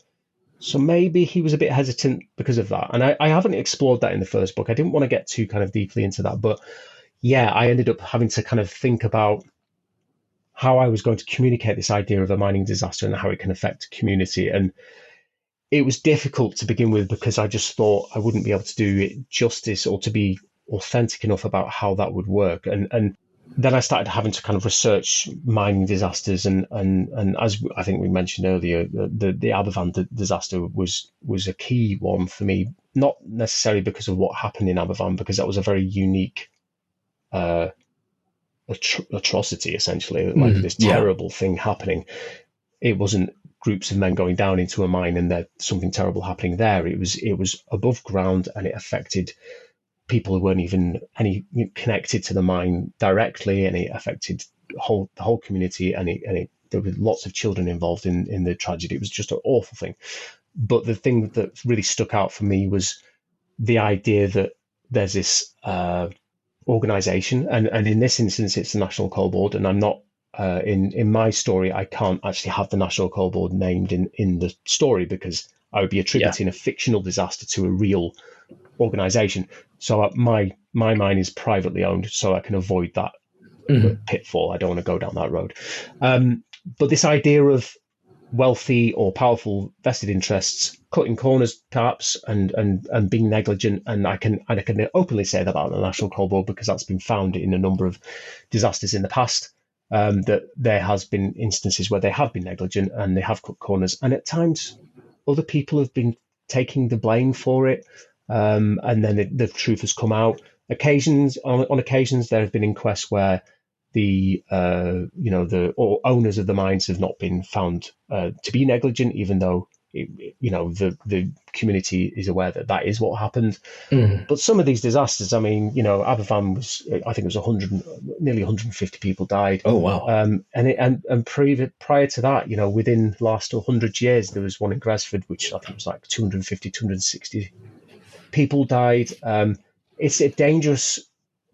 So maybe he was a bit hesitant because of that. And I haven't explored that in the first book. I didn't want to get too kind of deeply into that. But yeah, I ended up having to kind of think about how I was going to communicate this idea of a mining disaster and how it can affect community. And it was difficult to begin with because I just thought I wouldn't be able to do it justice or to be authentic enough about how that would work. And then I started having to kind of research mining disasters, and as I think we mentioned earlier, the Aberfan disaster was a key one for me, not necessarily because of what happened in Aberfan, because that was a very unique atrocity, essentially, like this terrible thing happening. It wasn't groups of men going down into a mine and there's something terrible happening there. It was above ground, and it affected people who weren't even connected to the mine directly, and it affected the whole community, and there were lots of children involved in the tragedy. It was just an awful thing. But the thing that really stuck out for me was the idea that there's this organization, and in this instance it's the National Coal Board, and I'm not in my story I can't actually have the National Coal Board named in the story because I would be attributing a fictional disaster to a real organization. So my mine is privately owned, so I can avoid that pitfall. I don't want to go down that road. But this idea of wealthy or powerful vested interests cutting corners, perhaps, and being negligent, and I can openly say that about the National Coal Board because that's been found in a number of disasters in the past. That there has been instances where they have been negligent and they have cut corners, and at times other people have been taking the blame for it. And then the truth has come out. On occasions, there have been inquests where the owners of the mines have not been found to be negligent, even though the community is aware that that is what happened. Mm. But some of these disasters, I mean, Aberfan was, I think it was 100, nearly 150 people died. Oh, wow. And prior to that, within the last 100 years, there was one in Gresford, which I think was like 250, 260 people died. It's a dangerous,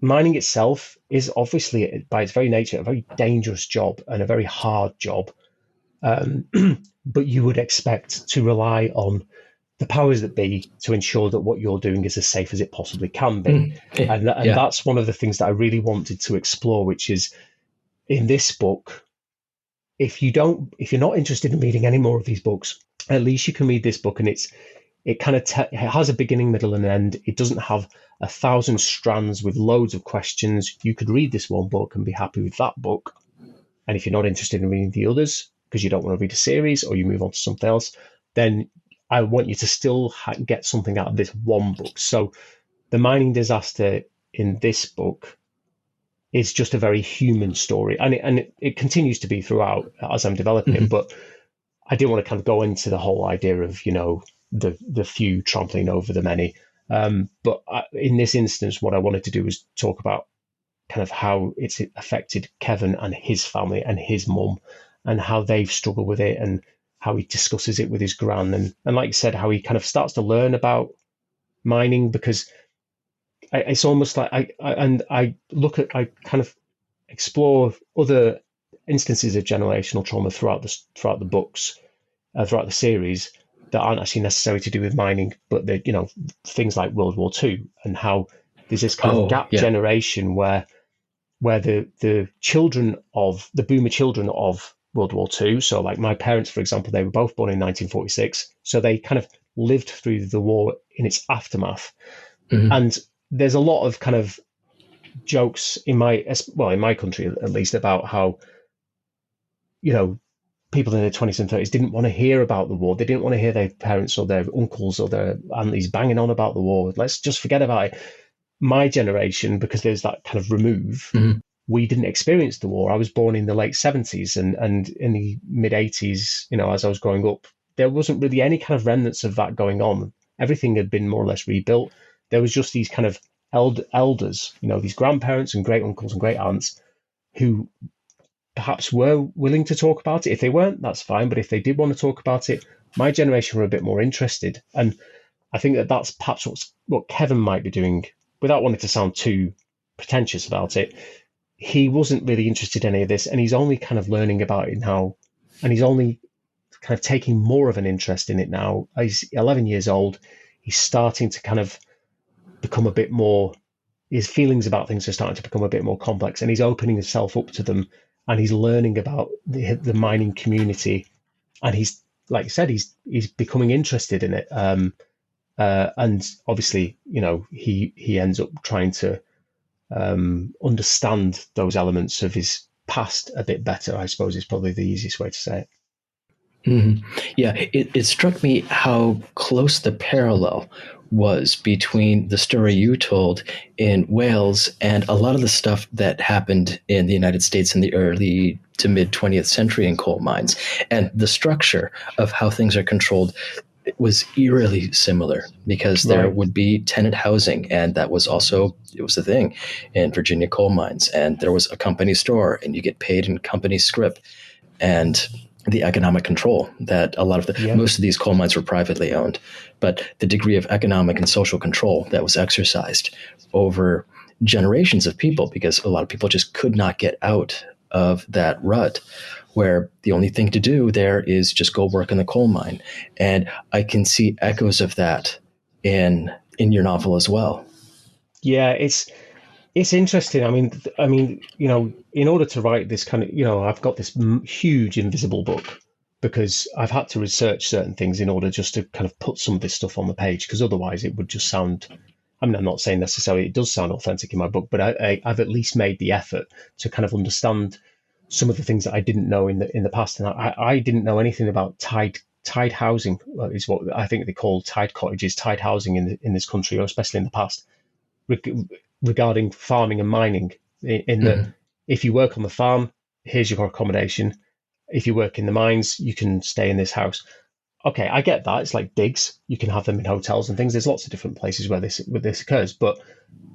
mining itself is obviously, by its very nature, a very dangerous job and a very hard job. But you would expect to rely on the powers that be to ensure that what you're doing is as safe as it possibly can be. And Yeah. that's one of the things that I really wanted to explore, which is in this book, if you're not interested in reading any more of these books, at least you can read this book, and it kind of it has a beginning, middle, and end. It doesn't have 1,000 strands with loads of questions. You could read this one book and be happy with that book. And if you're not interested in reading the others because you don't want to read a series, or you move on to something else, then I want you to still get something out of this one book. So the mining disaster in this book is just a very human story, and it continues to be throughout as I'm developing it. But I didn't want to kind of go into the whole idea of the few trampling over the many. But in this instance, what I wanted to do was talk about kind of how it's affected Kevan and his family and his mum, and how they've struggled with it, and how he discusses it with his gran, and like you said, how he kind of starts to learn about mining, because it's almost like I kind of explore other instances of generational trauma throughout the books, throughout the series, that aren't actually necessary to do with mining, but they things like World War II, and how there's this kind of gap generation where the children of the boomer children of World War II. So like my parents, for example, they were both born in 1946. So they kind of lived through the war in its aftermath. And there's a lot of kind of jokes in my country, at least, about how, people in their 20s and 30s didn't want to hear about the war. They didn't want to hear their parents or their uncles or their aunties banging on about the war. Let's just forget about it. My generation, because there's that kind of remove, we didn't experience the war. I was born in the late 70s, and in the mid 80s, as I was growing up, there wasn't really any kind of remnants of that going on. Everything had been more or less rebuilt. There was just these kind of elders, these grandparents and great uncles and great aunts who perhaps were willing to talk about it. If they weren't, that's fine. But if they did want to talk about it, my generation were a bit more interested. And I think that that's perhaps what Kevan might be doing, without wanting to sound too pretentious about it. He wasn't really interested in any of this, and he's only kind of learning about it now, and he's only kind of taking more of an interest in it now. He's 11 years old. He's starting to kind of become a bit more, his feelings about things are starting to become a bit more complex, and he's opening himself up to them, and he's learning about the mining community, and he's, like you said, he's becoming interested in it. And obviously, he ends up trying to understand those elements of his past a bit better, I suppose, is probably the easiest way to say it. Yeah, it struck me how close the parallel was between the story you told in Wales and a lot of the stuff that happened in the United States in the early to mid 20th century in coal mines. And the structure of how things are controlled was eerily similar, because there would be tenant housing, and it was a thing in Virginia coal mines, and there was a company store, and you get paid in company scrip, and the economic control that most of these coal mines were privately owned, but the degree of economic and social control that was exercised over generations of people, because a lot of people just could not get out of that rut, where the only thing to do there is just go work in the coal mine. And I can see echoes of that in your novel as well. Yeah, it's interesting. I mean, in order to write this kind of, I've got this huge invisible book, because I've had to research certain things in order just to kind of put some of this stuff on the page, because otherwise it would just sound, I mean, I'm not saying necessarily it does sound authentic in my book, but I've at least made the effort to kind of understand some of the things that I didn't know in the past. And I didn't know anything about tide housing, is what I think they call tide cottages, tide housing in this country, or especially in the past, regarding farming and mining. In that, if you work on the farm, here's your accommodation. If you work in the mines, you can stay in this house. okay, I get that. It's like digs. You can have them in hotels and things. There's lots of different places where this occurs. But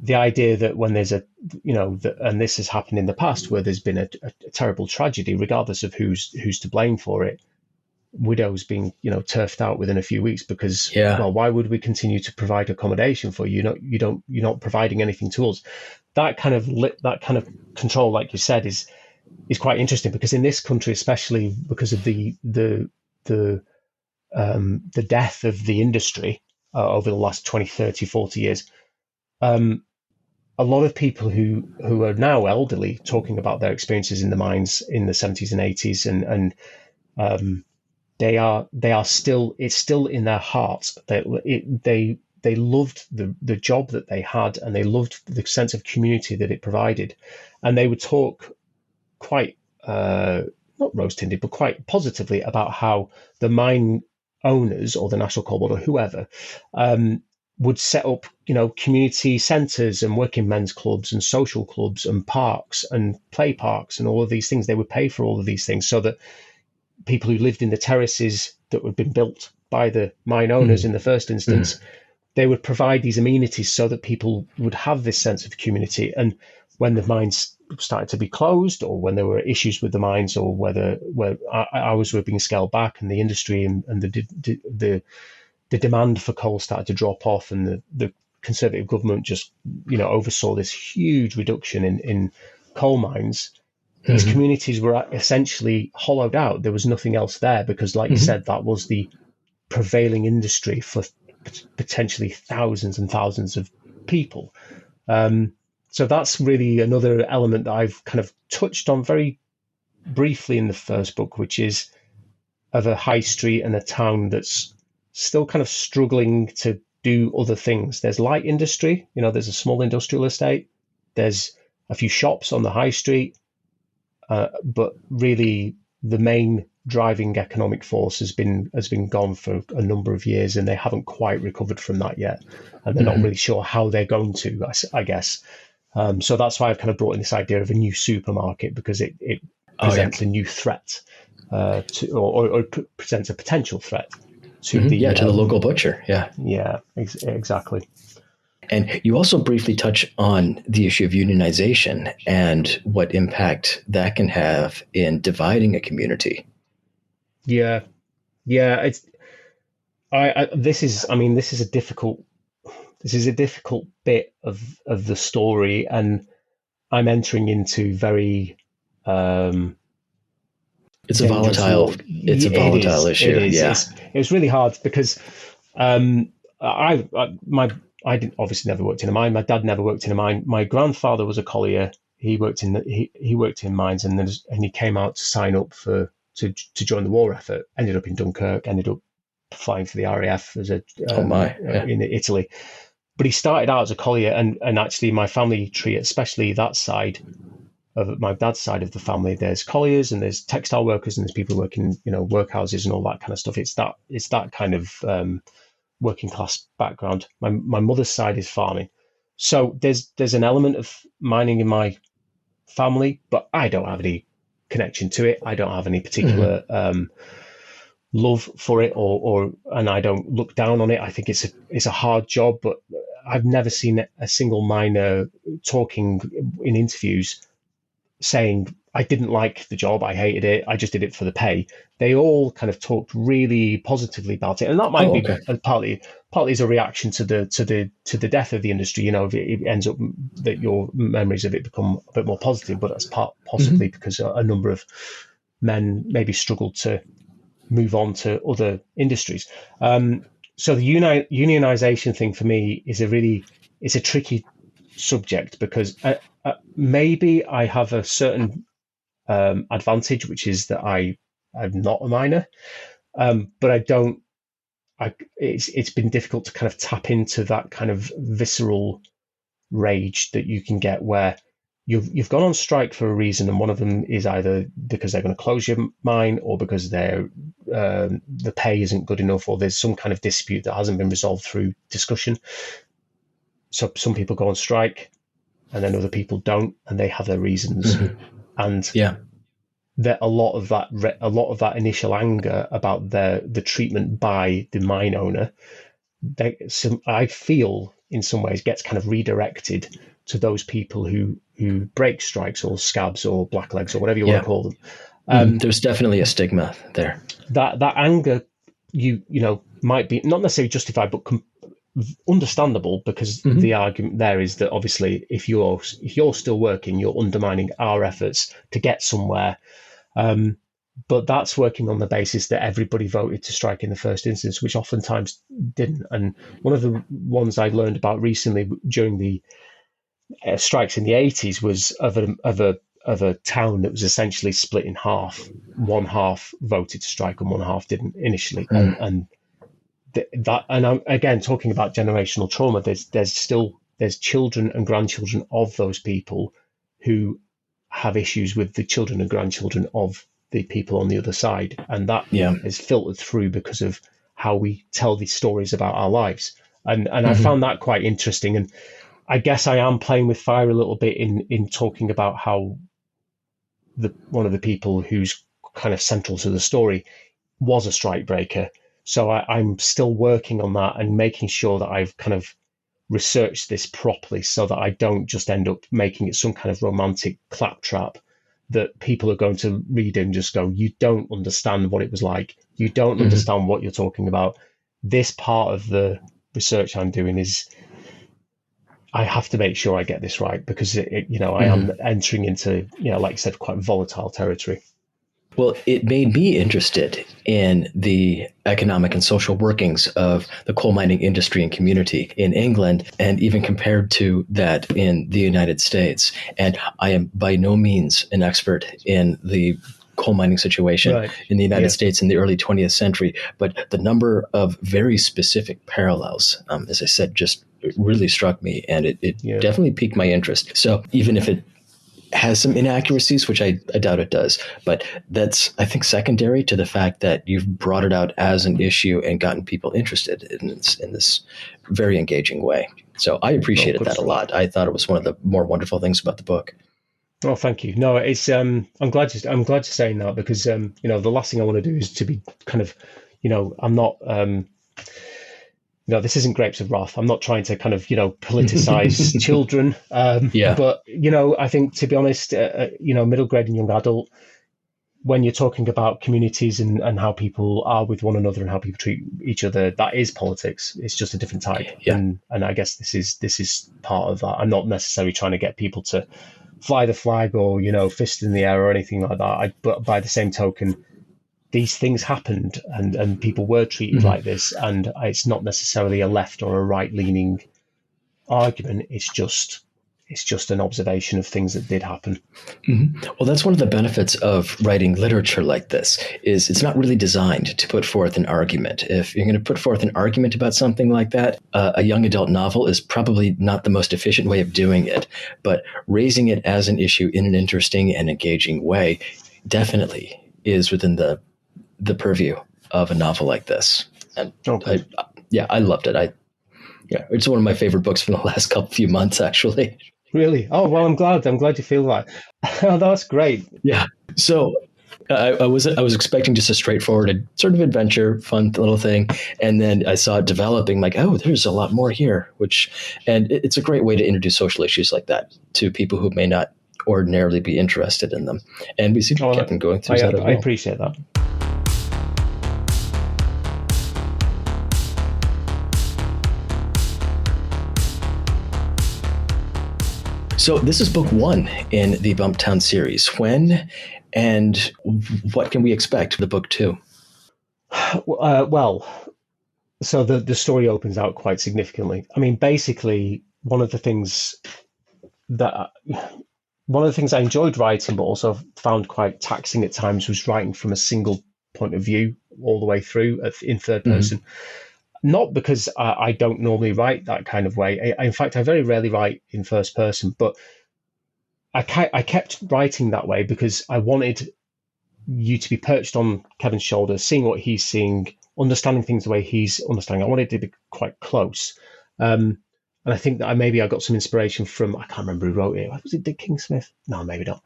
the idea that when there's a, and this has happened in the past where there's been a terrible tragedy, regardless of who's to blame for it, widows being, turfed out within a few weeks because, Yeah. well, why would we continue to provide accommodation for you? You're not providing anything to us. That kind of control, like you said, is quite interesting because in this country, especially because of the death of the industry over the last 20, 30, 40 years, a lot of people who are now elderly talking about their experiences in the mines in the 70s and 80s, and they are still, it's still in their hearts. They loved the job that they had, and they loved the sense of community that it provided, and they would talk quite not rose tinted, but quite positively about how the mine owners or the National Coal Board or whoever would set up, community centres and working men's clubs and social clubs and parks and play parks and all of these things. They would pay for all of these things so that people who lived in the terraces that had been built by the mine owners in the first instance, they would provide these amenities so that people would have this sense of community. And when the mines started to be closed, or when there were issues with the mines, or where hours were being scaled back, and the industry and the demand for coal started to drop off, and the Conservative government just oversaw this huge reduction in coal mines, these communities were essentially hollowed out. There was nothing else there because, like you said, that was the prevailing industry for potentially thousands and thousands of people. So that's really another element that I've kind of touched on very briefly in the first book, which is of a high street and a town that's still kind of struggling to do other things. There's light industry, there's a small industrial estate, there's a few shops on the high street, but really the main driving economic force has been gone for a number of years, and they haven't quite recovered from that yet, and they're not really sure how they're going to, I guess. So that's why I've kind of brought in this idea of a new supermarket, because it presents a new threat or presents a potential threat to to the local butcher. Yeah, exactly. And you also briefly touch on the issue of unionization and what impact that can have in dividing a community. Yeah. It's this is a difficult bit of the story, and I'm entering into very it's a volatile issue. It is. It was really hard because I didn't obviously never worked in a mine. My dad never worked in a mine. My grandfather was a collier. He worked in mines, and he came out to sign up to join the war effort. Ended up in Dunkirk. Ended up flying for the RAF as in Italy. But he started out as a collier, and actually my family tree, especially that side of my dad's side of the family, there's colliers and there's textile workers and there's people working, workhouses and all that kind of stuff. It's that kind of working class background. My mother's side is farming, so there's an element of mining in my family, but I don't have any connection to it. I don't have any particular love for it, and I don't look down on it. I think it's a hard job, but I've never seen a single miner talking in interviews saying, I didn't like the job, I hated it, I just did it for the pay. They all kind of talked really positively about it, and that might be partly as a reaction to the death of the industry. If it ends up that your memories of it become a bit more positive, but that's possibly because a number of men maybe struggled to move on to other industries. So the unionization thing for me is a tricky subject, because maybe I have a certain advantage, which is that I'm not a miner, but I don't. It's been difficult to kind of tap into that kind of visceral rage that you can get, where you've gone on strike for a reason, and one of them is either because they're going to close your mine, or because the pay isn't good enough, or there's some kind of dispute that hasn't been resolved through discussion. So some people go on strike, and then other people don't, and they have their reasons. And that a lot of that initial anger about the treatment by the mine owner, I feel in some ways gets kind of redirected to those people who break strikes or scabs or blacklegs or whatever you want to call them. There's definitely a stigma there. That anger, might be not necessarily justified, but understandable, because the argument there is that obviously if you're still working, you're undermining our efforts to get somewhere. But that's working on the basis that everybody voted to strike in the first instance, which oftentimes didn't. And one of the ones I learned about recently during the strikes in the 80s was of a town that was essentially split in half. One half voted to strike and one half didn't initially. And I'm again talking about generational trauma. There's children and grandchildren of those people who have issues with the children and grandchildren of the people on the other side, and that is filtered through because of how we tell these stories about our lives. And I found that quite interesting. And I guess I am playing with fire a little bit in talking about how one of the people who's kind of central to the story was a strike breaker. So I'm still working on that and making sure that I've kind of researched this properly so that I don't just end up making it some kind of romantic claptrap that people are going to read and just go, you don't understand what it was like. You don't understand what you're talking about. This part of the research I'm doing is I have to make sure I get this right, because I am entering into, like I said, quite volatile territory. Well, it made me interested in the economic and social workings of the coal mining industry and community in England, and even compared to that in the United States. And I am by no means an expert in the coal mining situation in the United States in the early 20th century, but the number of very specific parallels, as I said, just really struck me, and it definitely piqued my interest. So even if it has some inaccuracies, which I doubt it does, but that's, I think, secondary to the fact that you've brought it out as an issue and gotten people interested in this very engaging way. So I appreciated that a lot. I thought it was one of the more wonderful things about the book. Oh, thank you. No, it's I'm glad you're saying that, because the last thing I want to do is to be kind of, I'm not this isn't Grapes of Wrath. I'm not trying to kind of, politicize children. But, I think, to be honest, middle grade and young adult, when you're talking about communities and how people are with one another and how people treat each other, that is politics. It's just a different type. Yeah. And I guess this is part of that. I'm not necessarily trying to get people to fly the flag or, fist in the air or anything like that. But by the same token, these things happened and people were treated like this, and it's not necessarily a left or a right leaning argument. It's just an observation of things that did happen. Well, that's one of the benefits of writing literature like this, is it's not really designed to put forth an argument. If you're going to put forth an argument about something like that, a young adult novel is probably not the most efficient way of doing it, but raising it as an issue in an interesting and engaging way definitely is within the purview of a novel like this. And I loved it. It's one of my favorite books from the last few months, actually. Really? Oh, well, I'm glad you feel that. Oh, that's great. Yeah. So I was expecting just a straightforward sort of adventure, fun little thing. And then I saw it developing, like, oh, there's a lot more here, and it's a great way to introduce social issues like that to people who may not ordinarily be interested in them. And we seem to keep them going through that as well. I appreciate that. So this is book 1 in the Bumptown series. When and what can we expect for the book 2? So the story opens out quite significantly. I mean, basically, one of the things I enjoyed writing, but also found quite taxing at times, was writing from a single point of view all the way through in third person. Not because I don't normally write that kind of way. In fact, I very rarely write in first person, but I kept writing that way because I wanted you to be perched on Kevin's shoulder, seeing what he's seeing, understanding things the way he's understanding. I wanted to be quite close. And I think that maybe I got some inspiration from, I can't remember who wrote it. Was it Dick Kingsmith? No, maybe not.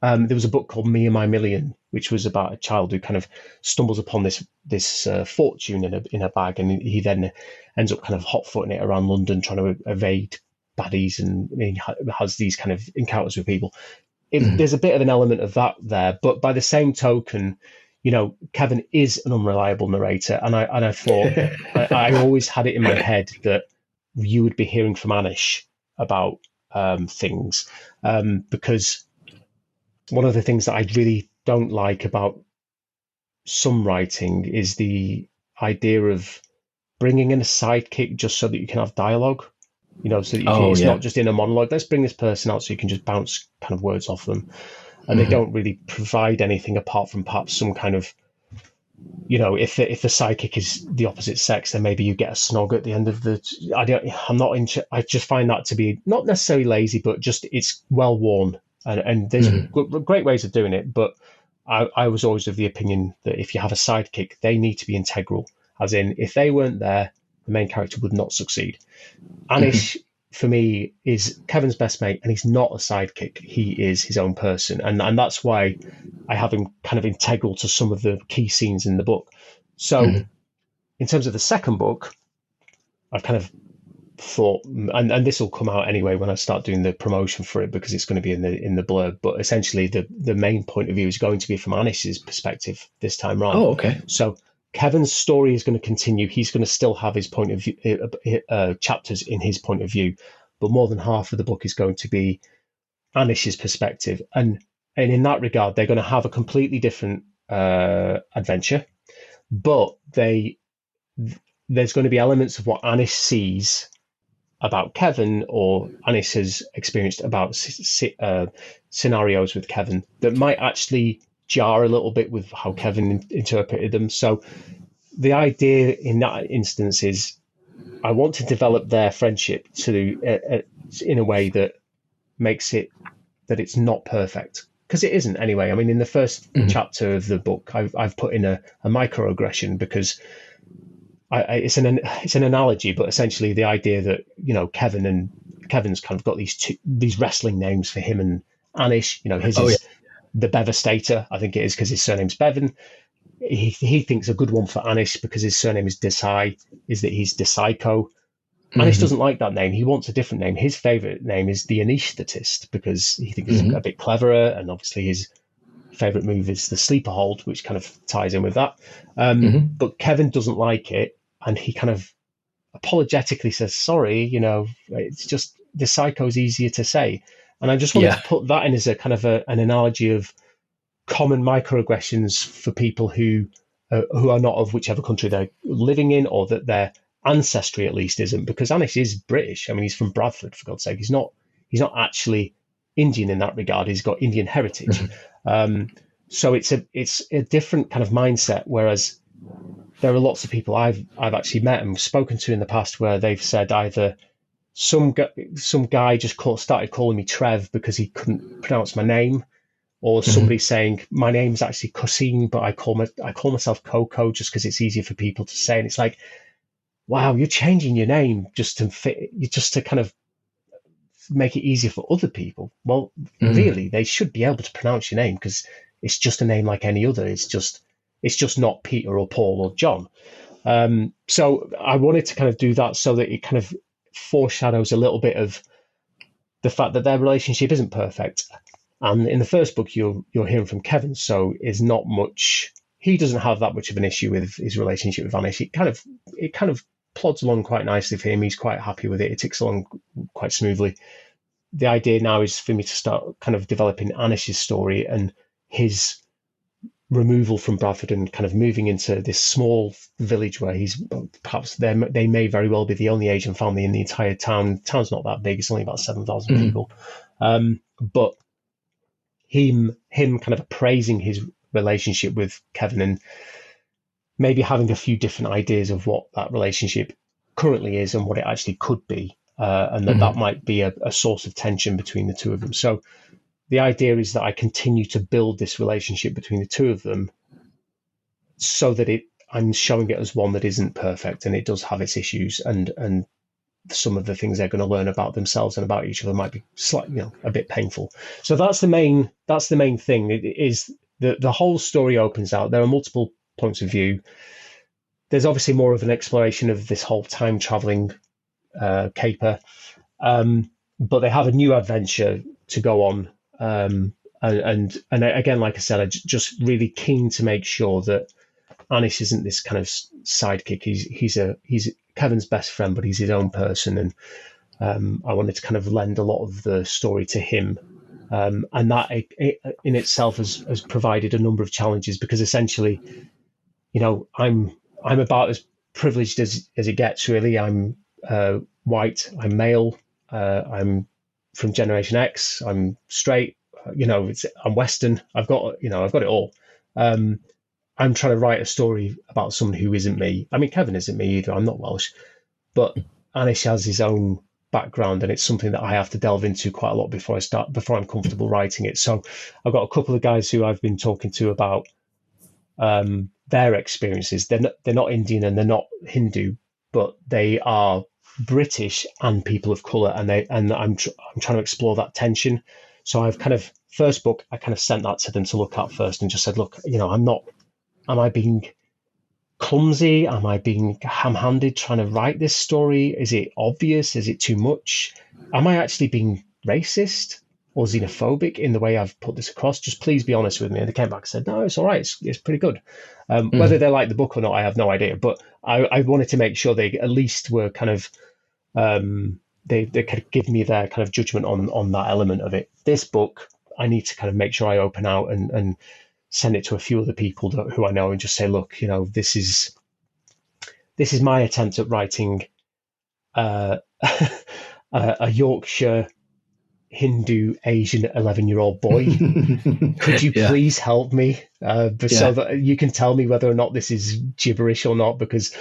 there was a book called Me and My Million, which was about a child who kind of stumbles upon this fortune in a bag, and he then ends up kind of hot-footing it around London, trying to evade baddies, and he has these kind of encounters with people. There's a bit of an element of that there, but by the same token, Kevan is an unreliable narrator, and I thought I always had it in my head that you would be hearing from Anish about things, because one of the things that I really don't like about some writing is the idea of bringing in a sidekick just so that you can have dialogue. So that it's not just in a monologue. Let's bring this person out so you can just bounce kind of words off them. And they don't really provide anything apart from perhaps some kind of, if the sidekick is the opposite sex, then maybe you get a snog at the end of the. I just find that to be not necessarily lazy, but just it's well worn. And there's great ways of doing it, but I was always of the opinion that if you have a sidekick, they need to be integral. As in, if they weren't there, the main character would not succeed. Anish, for me, is Kevin's best mate, and he's not a sidekick. He is his own person, and that's why I have him kind of integral to some of the key scenes in the book. So, in terms of the second book, I've kind of thought, and this will come out anyway when I start doing the promotion for it, because it's going to be in the blurb. But essentially, the main point of view is going to be from Anish's perspective this time round. Oh, okay. So Kevin's story is going to continue. He's going to still have his point of view, chapters in his point of view, but more than half of the book is going to be Anish's perspective. And in that regard, they're going to have a completely different adventure, but there's going to be elements of what Anish sees about Kevan, or Anish has experienced about scenarios with Kevan, that might actually jar a little bit with how Kevan interpreted them. So the idea in that instance is I want to develop their friendship in a way that makes it that it's not perfect, because it isn't anyway. I mean, in the first chapter of the book, I've put in a microaggression, because it's an analogy, but essentially the idea that Kevin's kind of got these wrestling names for him and Anish. His is the Bevastator, I think it is, because his surname's Bevan. He thinks a good one for Anish, because his surname is Desai, is that he's Desyco. Anish doesn't like that name. He wants a different name. His favourite name is the Anesthetist, because he thinks it's a bit cleverer, and obviously his favourite move is the sleeper hold, which kind of ties in with that. But Kevan doesn't like it, and he kind of apologetically says, sorry, it's just the psycho is easier to say. And I just wanted to put that in as a kind of an analogy of common microaggressions for people who are not of whichever country they're living in, or that their ancestry at least isn't, because Anish is British. I mean, he's from Bradford, for God's sake. He's not actually Indian in that regard. He's got Indian heritage. So it's a different kind of mindset, whereas there are lots of people I've actually met and spoken to in the past where they've said either some guy just started calling me Trev because he couldn't pronounce my name, or somebody saying my name's actually Cosine, but I call myself Coco just because it's easier for people to say. And it's like, wow, you're changing your name just to kind of make it easier for other people. Well, really, they should be able to pronounce your name, because it's just a name like any other. It's just not Peter or Paul or John. So I wanted to kind of do that so that it kind of foreshadows a little bit of the fact that their relationship isn't perfect. And in the first book, you're hearing from Kevan, so is not much. He doesn't have that much of an issue with his relationship with Anish. It kind of plods along quite nicely for him. He's quite happy with it. It ticks along quite smoothly. The idea now is for me to start kind of developing Anish's story and his removal from Bradford and kind of moving into this small village where they may very well be the only Asian family in the entire town. The town's not that big. It's only about 7,000 people. But him kind of appraising his relationship with Kevan, and maybe having a few different ideas of what that relationship currently is and what it actually could be. And that might be a source of tension between the two of them. So the idea is that I continue to build this relationship between the two of them so that I'm showing it as one that isn't perfect, and it does have its issues. And some of the things they're going to learn about themselves and about each other might be slightly, a bit painful. So that's the main thing. It is the whole story opens out. There are multiple points of view. There's obviously more of an exploration of this whole time traveling caper, but they have a new adventure to go on. And again, like I said, I'm just really keen to make sure that Anish isn't this kind of sidekick. He's Kevin's best friend, but he's his own person, and I wanted to kind of lend a lot of the story to him, and that in itself has provided a number of challenges because essentially, I'm about as privileged as it gets. Really, I'm white, I'm male, I'm from Generation X, I'm straight. I'm Western. I've got it all. I'm trying to write a story about someone who isn't me. I mean, Kevan isn't me either. I'm not Welsh, but Anish has his own background, and it's something that I have to delve into quite a lot before I'm comfortable writing it. So I've got a couple of guys who I've been talking to about their experiences. They're not Indian and they're not Hindu, but they are British and people of color, and I'm trying to explore that tension. So I've first book, I kind of sent that to them to look at first and just said, look, am I being clumsy? Am I being ham-handed trying to write this story? Is it obvious? Is it too much? Am I actually being racist or xenophobic in the way I've put this across? Just please be honest with me. And they came back and said, no, it's all right. It's pretty good. Whether they like the book or not, I have no idea. But I wanted to make sure they at least were kind of, they could give me their kind of judgment on that element of it. This book, I need to kind of make sure I open out and send it to a few other people who I know and just say, look, this is my attempt at writing a Yorkshire Hindu Asian 11-year-old boy. Could you please help me so that you can tell me whether or not this is gibberish or not? Because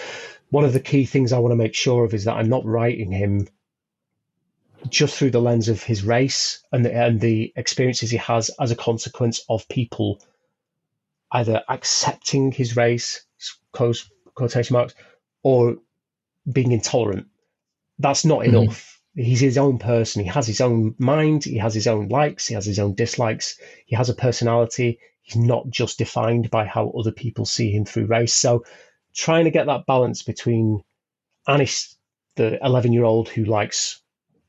one of the key things I want to make sure of is that I'm not writing him just through the lens of his race and the experiences he has as a consequence of people either accepting his race, close quotation marks, or being intolerant. That's not enough. He's his own person. He has his own mind. He has his own likes. He has his own dislikes. He has a personality. He's not just defined by how other people see him through race. So trying to get that balance between Anish, the 11-year-old who likes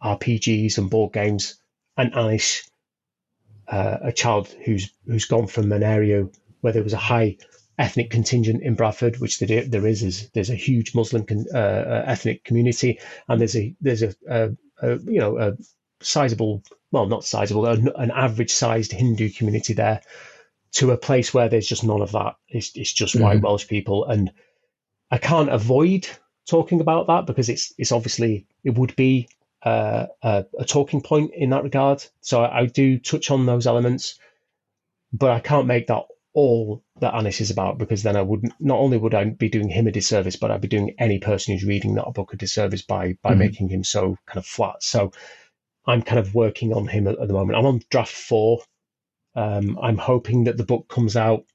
RPGs and board games, and Anish, a child who's gone from an area where there was a high ethnic contingent in Bradford, which there's a huge Muslim ethnic community, and there's a sizable, well, not sizable, an average sized Hindu community there, to a place where there's just none of that. It's just white Welsh people, and I can't avoid talking about that because it's obviously it would be a talking point in that regard. So I do touch on those elements, but I can't make that all that Anish is about, because then not only would I be doing him a disservice, but I'd be doing any person who's reading that book a disservice by making him so kind of flat. So I'm kind of working on him at the moment. I'm on draft 4. I'm hoping that the book comes out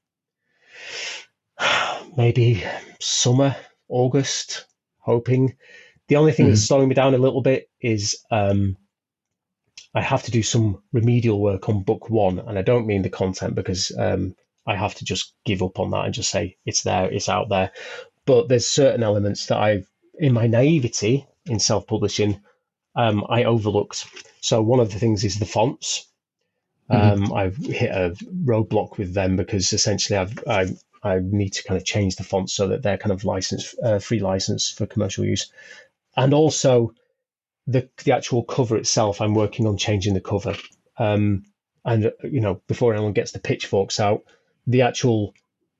maybe summer, August, hoping. The only thing that's slowing me down a little bit is I have to do some remedial work on book 1, and I don't mean the content, because I have to just give up on that and just say it's there, it's out there. But there's certain elements that in my naivety in self-publishing, I overlooked. So one of the things is the fonts. I've hit a roadblock with them because essentially I need to kind of change the fonts so that they're kind of free license for commercial use. And also the actual cover itself, I'm working on changing the cover. And before anyone gets the pitchforks out, the actual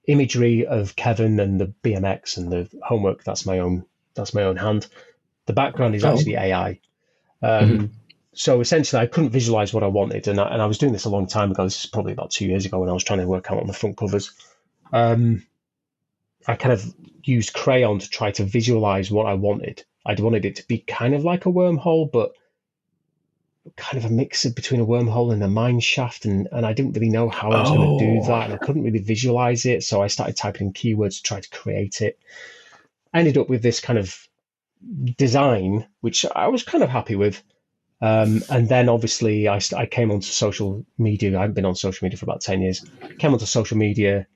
imagery of Kevan and the BMX and the homework, that's my own hand. The background is actually AI. So essentially I couldn't visualize what I wanted. And I was doing this a long time ago. This is probably about 2 years ago when I was trying to work out on the front covers. I kind of used crayon to try to visualize what I wanted. I'd wanted it to be kind of like a wormhole, but kind of a mix between a wormhole and a mine shaft. And I didn't really know how I was going to do that. And I couldn't really visualize it. So I started typing in keywords to try to create it. I ended up with this kind of design, which I was kind of happy with. And then obviously I came onto social media. I haven't been on social media for about 10 years. Came onto social media.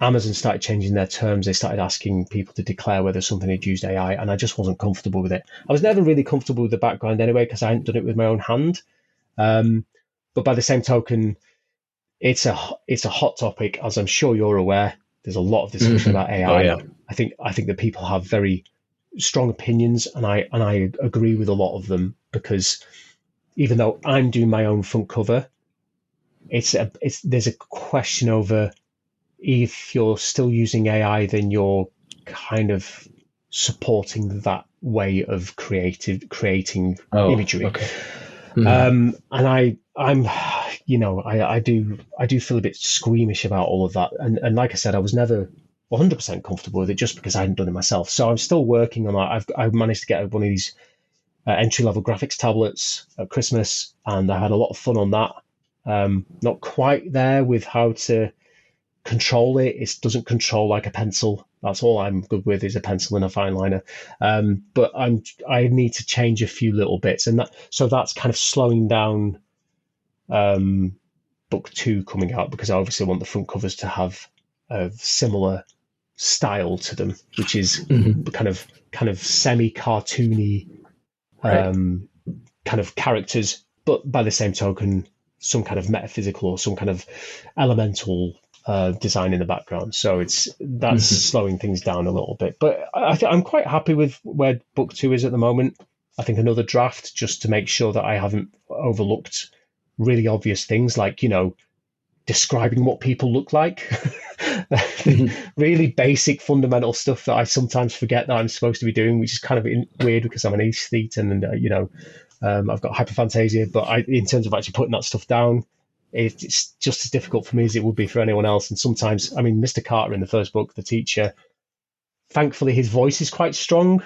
Amazon started changing their terms. They started asking people to declare whether something had used AI, and I just wasn't comfortable with it. I was never really comfortable with the background anyway, because I hadn't done it with my own hand. But by the same token, it's a hot topic, as I'm sure you're aware. There's a lot of discussion about AI. Oh, yeah. I think that people have very strong opinions, and I agree with a lot of them, because even though I'm doing my own front cover, there's a question over if you're still using AI, then you're kind of supporting that way of creating imagery. Okay. And I do feel a bit squeamish about all of that. And like I said, I was never 100% comfortable with it just because I hadn't done it myself. So I'm still working on that. I've managed to get one of these entry-level graphics tablets at Christmas, and I had a lot of fun on that. Not quite there with how to control it. It doesn't control like a pencil. That's all I'm good with, is a pencil and a fine liner. But I need to change a few little bits, and that's kind of slowing down book 2 coming out, because I obviously want the front covers to have a similar style to them, which is kind of semi-cartoony kind of characters, but by the same token, some kind of metaphysical or some kind of elemental design in the background. So that's slowing things down a little bit. But I'm quite happy with where book 2 is at the moment. I think another draft, just to make sure that I haven't overlooked really obvious things, like, describing what people look like. Really basic fundamental stuff that I sometimes forget that I'm supposed to be doing, which is kind of weird because I'm an aesthete, and I've got hyperphantasia, but in terms of actually putting that stuff down, it's just as difficult for me as it would be for anyone else. And sometimes, I mean, Mr. Carter in the first book, the teacher, thankfully his voice is quite strong,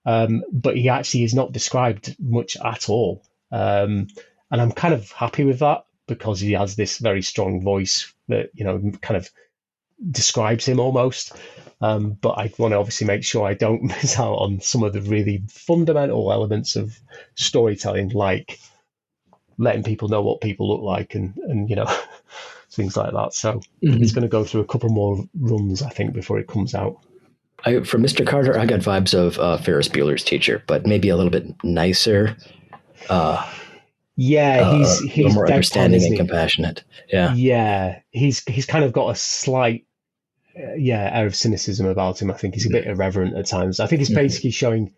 but he actually is not described much at all. And I'm kind of happy with that, because he has this very strong voice that, kind of describes him almost. But I want to obviously make sure I don't miss out on some of the really fundamental elements of storytelling, like letting people know what people look like and things like that. So it's going to go through a couple more runs, I think, before it comes out. From Mr. Carter, I got vibes of Ferris Bueller's Teacher, but maybe a little bit nicer. He's more understanding and compassionate. Yeah, he's kind of got a slight air of cynicism about him. I think he's a bit irreverent at times. I think he's basically showing.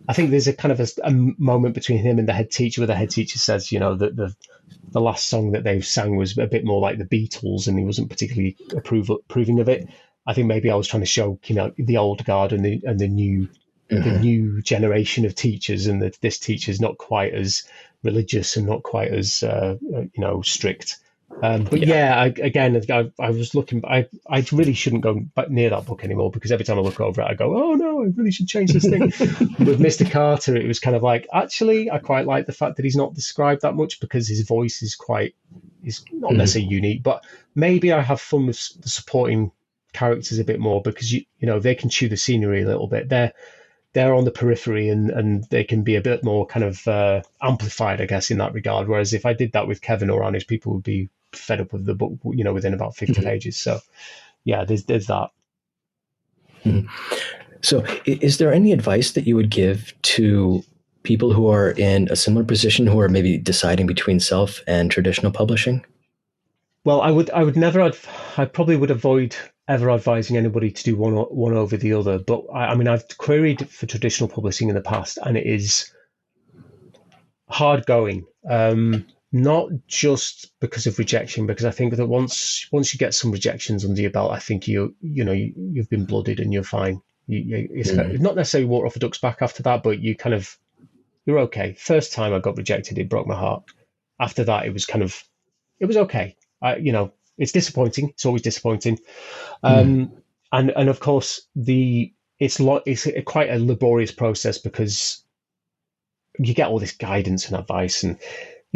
I think there's a kind of a moment between him and the head teacher, where the head teacher says, that the last song that they sang was a bit more like the Beatles, and he wasn't particularly approving of it. I think maybe I was trying to show, the old guard and the new generation of teachers, and that this teacher's not quite as religious and not quite as strict. I was looking. I really shouldn't go back near that book anymore, because every time I look over it, I go, "Oh no, I really should change this thing." With Mr. Carter, it was kind of like, actually, I quite like the fact that he's not described that much, because his voice is not necessarily unique, but maybe I have fun with the supporting characters a bit more, because they can chew the scenery a little bit. They're on the periphery, and they can be a bit more kind of amplified, I guess, in that regard. Whereas if I did that with Kevan or Anish, people would be fed up with the book, within about 50 pages. So, yeah, there's that. So, is there any advice that you would give to people who are in a similar position, who are maybe deciding between self and traditional publishing? Well, I probably would avoid ever advising anybody to do one over the other. But I've queried for traditional publishing in the past, and it is hard going. Not just because of rejection, because I think that once you get some rejections under your belt, I think you've been blooded and you're fine. It's not necessarily water off a duck's back after that, but you're okay. First time I got rejected, it broke my heart. After that, it was okay. It's disappointing. It's always disappointing. And of course, it's quite a laborious process, because you get all this guidance and advice. And,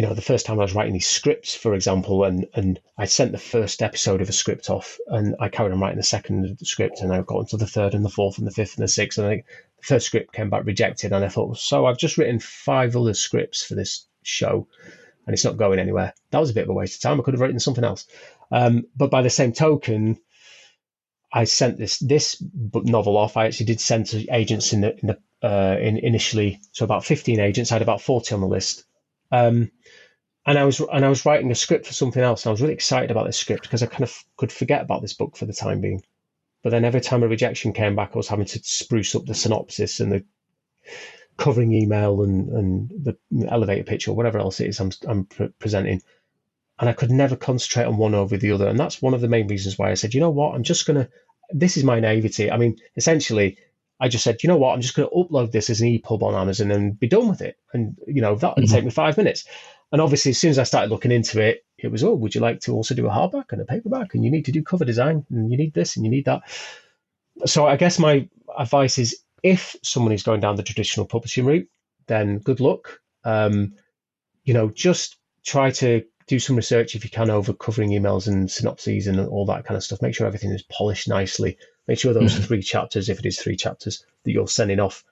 the first time I was writing these scripts, for example, and I sent the first episode of a script off, and I carried on writing the second script, and I got into the third and the fourth and the fifth and the sixth. And the first script came back rejected, and I thought, so I've just written 5 other scripts for this show, and it's not going anywhere. That was a bit of a waste of time. I could have written something else. But by the same token, I sent this novel off. I actually did send to agents initially, so about 15 agents. I had about 40 on the list. And I was writing a script for something else. And I was really excited about this script because I kind of could forget about this book for the time being. But then every time a rejection came back, I was having to spruce up the synopsis and the covering email and the elevator pitch or whatever else it is I'm presenting. And I could never concentrate on one over the other. And that's one of the main reasons why I said, you know what, this is my naivety. I mean, essentially, I just said, you know what, I'm just going to upload this as an EPUB on Amazon and be done with it. And, that would take me 5 minutes. And obviously, as soon as I started looking into it, it was, would you like to also do a hardback and a paperback? And you need to do cover design and you need this and you need that. So I guess my advice is, if someone is going down the traditional publishing route, then good luck. Just try to do some research if you can over covering emails and synopses and all that kind of stuff. Make sure everything is polished nicely. Make sure those 3 chapters, if it is 3 chapters, that you're sending off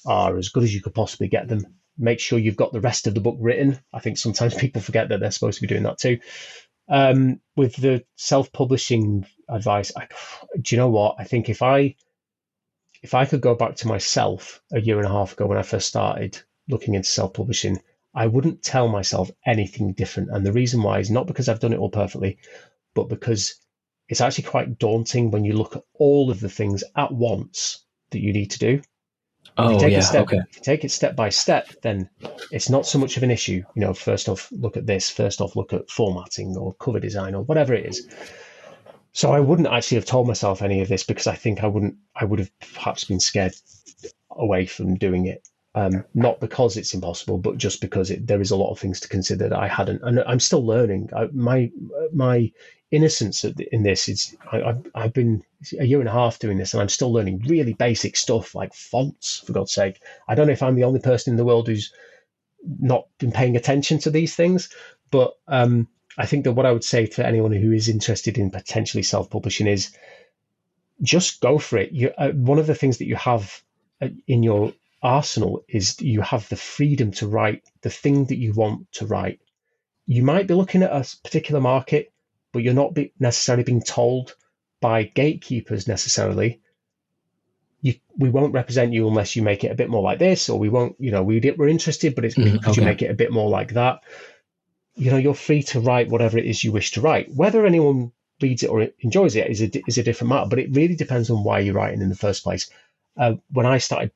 are as good as you could possibly get them. Make sure you've got the rest of the book written. I think sometimes people forget that they're supposed to be doing that too. With the self-publishing advice, do you know what? I think if I could go back to myself a year and a half ago when I first started looking into self-publishing, I wouldn't tell myself anything different. And the reason why is not because I've done it all perfectly, but because it's actually quite daunting when you look at all of the things at once that you need to do. If you take it step by step, then it's not so much of an issue. First off, look at this. First off, look at formatting or cover design or whatever it is. So I wouldn't actually have told myself any of this because I think I would have perhaps been scared away from doing it. Not because it's impossible, but just because there is a lot of things to consider that I hadn't, and I'm still learning. My innocence in this is I've been a year and a half doing this, and I'm still learning really basic stuff like fonts. For God's sake, I don't know if I'm the only person in the world who's not been paying attention to these things, but I think that what I would say to anyone who is interested in potentially self-publishing is just go for it. One of the things that you have in your arsenal is you have the freedom to write the thing that you want to write. You might be looking at a particular market, but you're not necessarily being told by gatekeepers necessarily, we won't represent you unless you make it a bit more like this, or we won't, we're interested, but could you make it a bit more like that? You're free to write whatever it is you wish to write. Whether anyone reads it or enjoys it is a different matter, but it really depends on why you're writing in the first place. When I started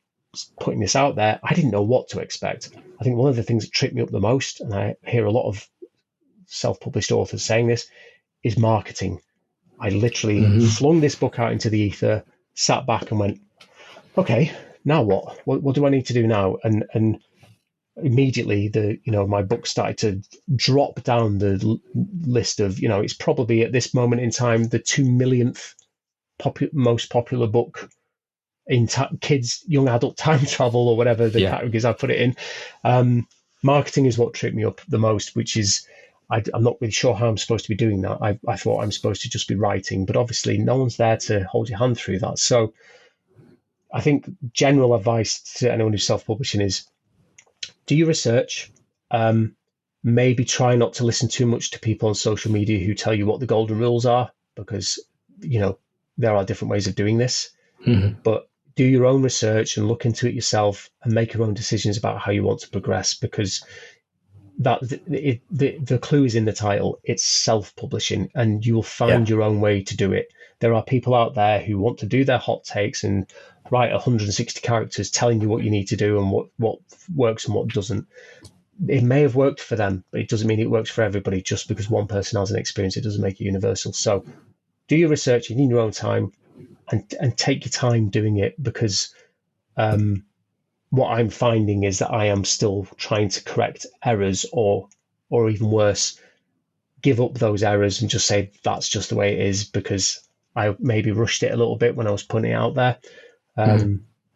putting this out there, I didn't know what to expect. I think one of the things that tripped me up the most, and I hear a lot of self-published authors saying this, is marketing. I literally flung this book out into the ether, sat back and went, okay, now what? What do I need to do now? And immediately my book started to drop down the list of, it's probably at this moment in time, the 2 millionth most popular book in kids, young adult time travel, or whatever the categories I put it in. Marketing is what tripped me up the most, which is I'm not really sure how I'm supposed to be doing that. I thought I'm supposed to just be writing, but obviously no one's there to hold your hand through that. So I think general advice to anyone who's self-publishing is do your research. Maybe try not to listen too much to people on social media who tell you what the golden rules are, because, there are different ways of doing this. But do your own research and look into it yourself and make your own decisions about how you want to progress, because the clue is in the title. It's self-publishing, and you will find your own way to do it. There are people out there who want to do their hot takes and write 160 characters telling you what you need to do and what works and what doesn't. It may have worked for them, but it doesn't mean it works for everybody. Just because one person has an experience, it doesn't make it universal. So do your research in your own time and take your time doing it, because what I'm finding is that I am still trying to correct errors, or even worse, give up those errors and just say that's just the way it is, because I maybe rushed it a little bit when I was putting it out there.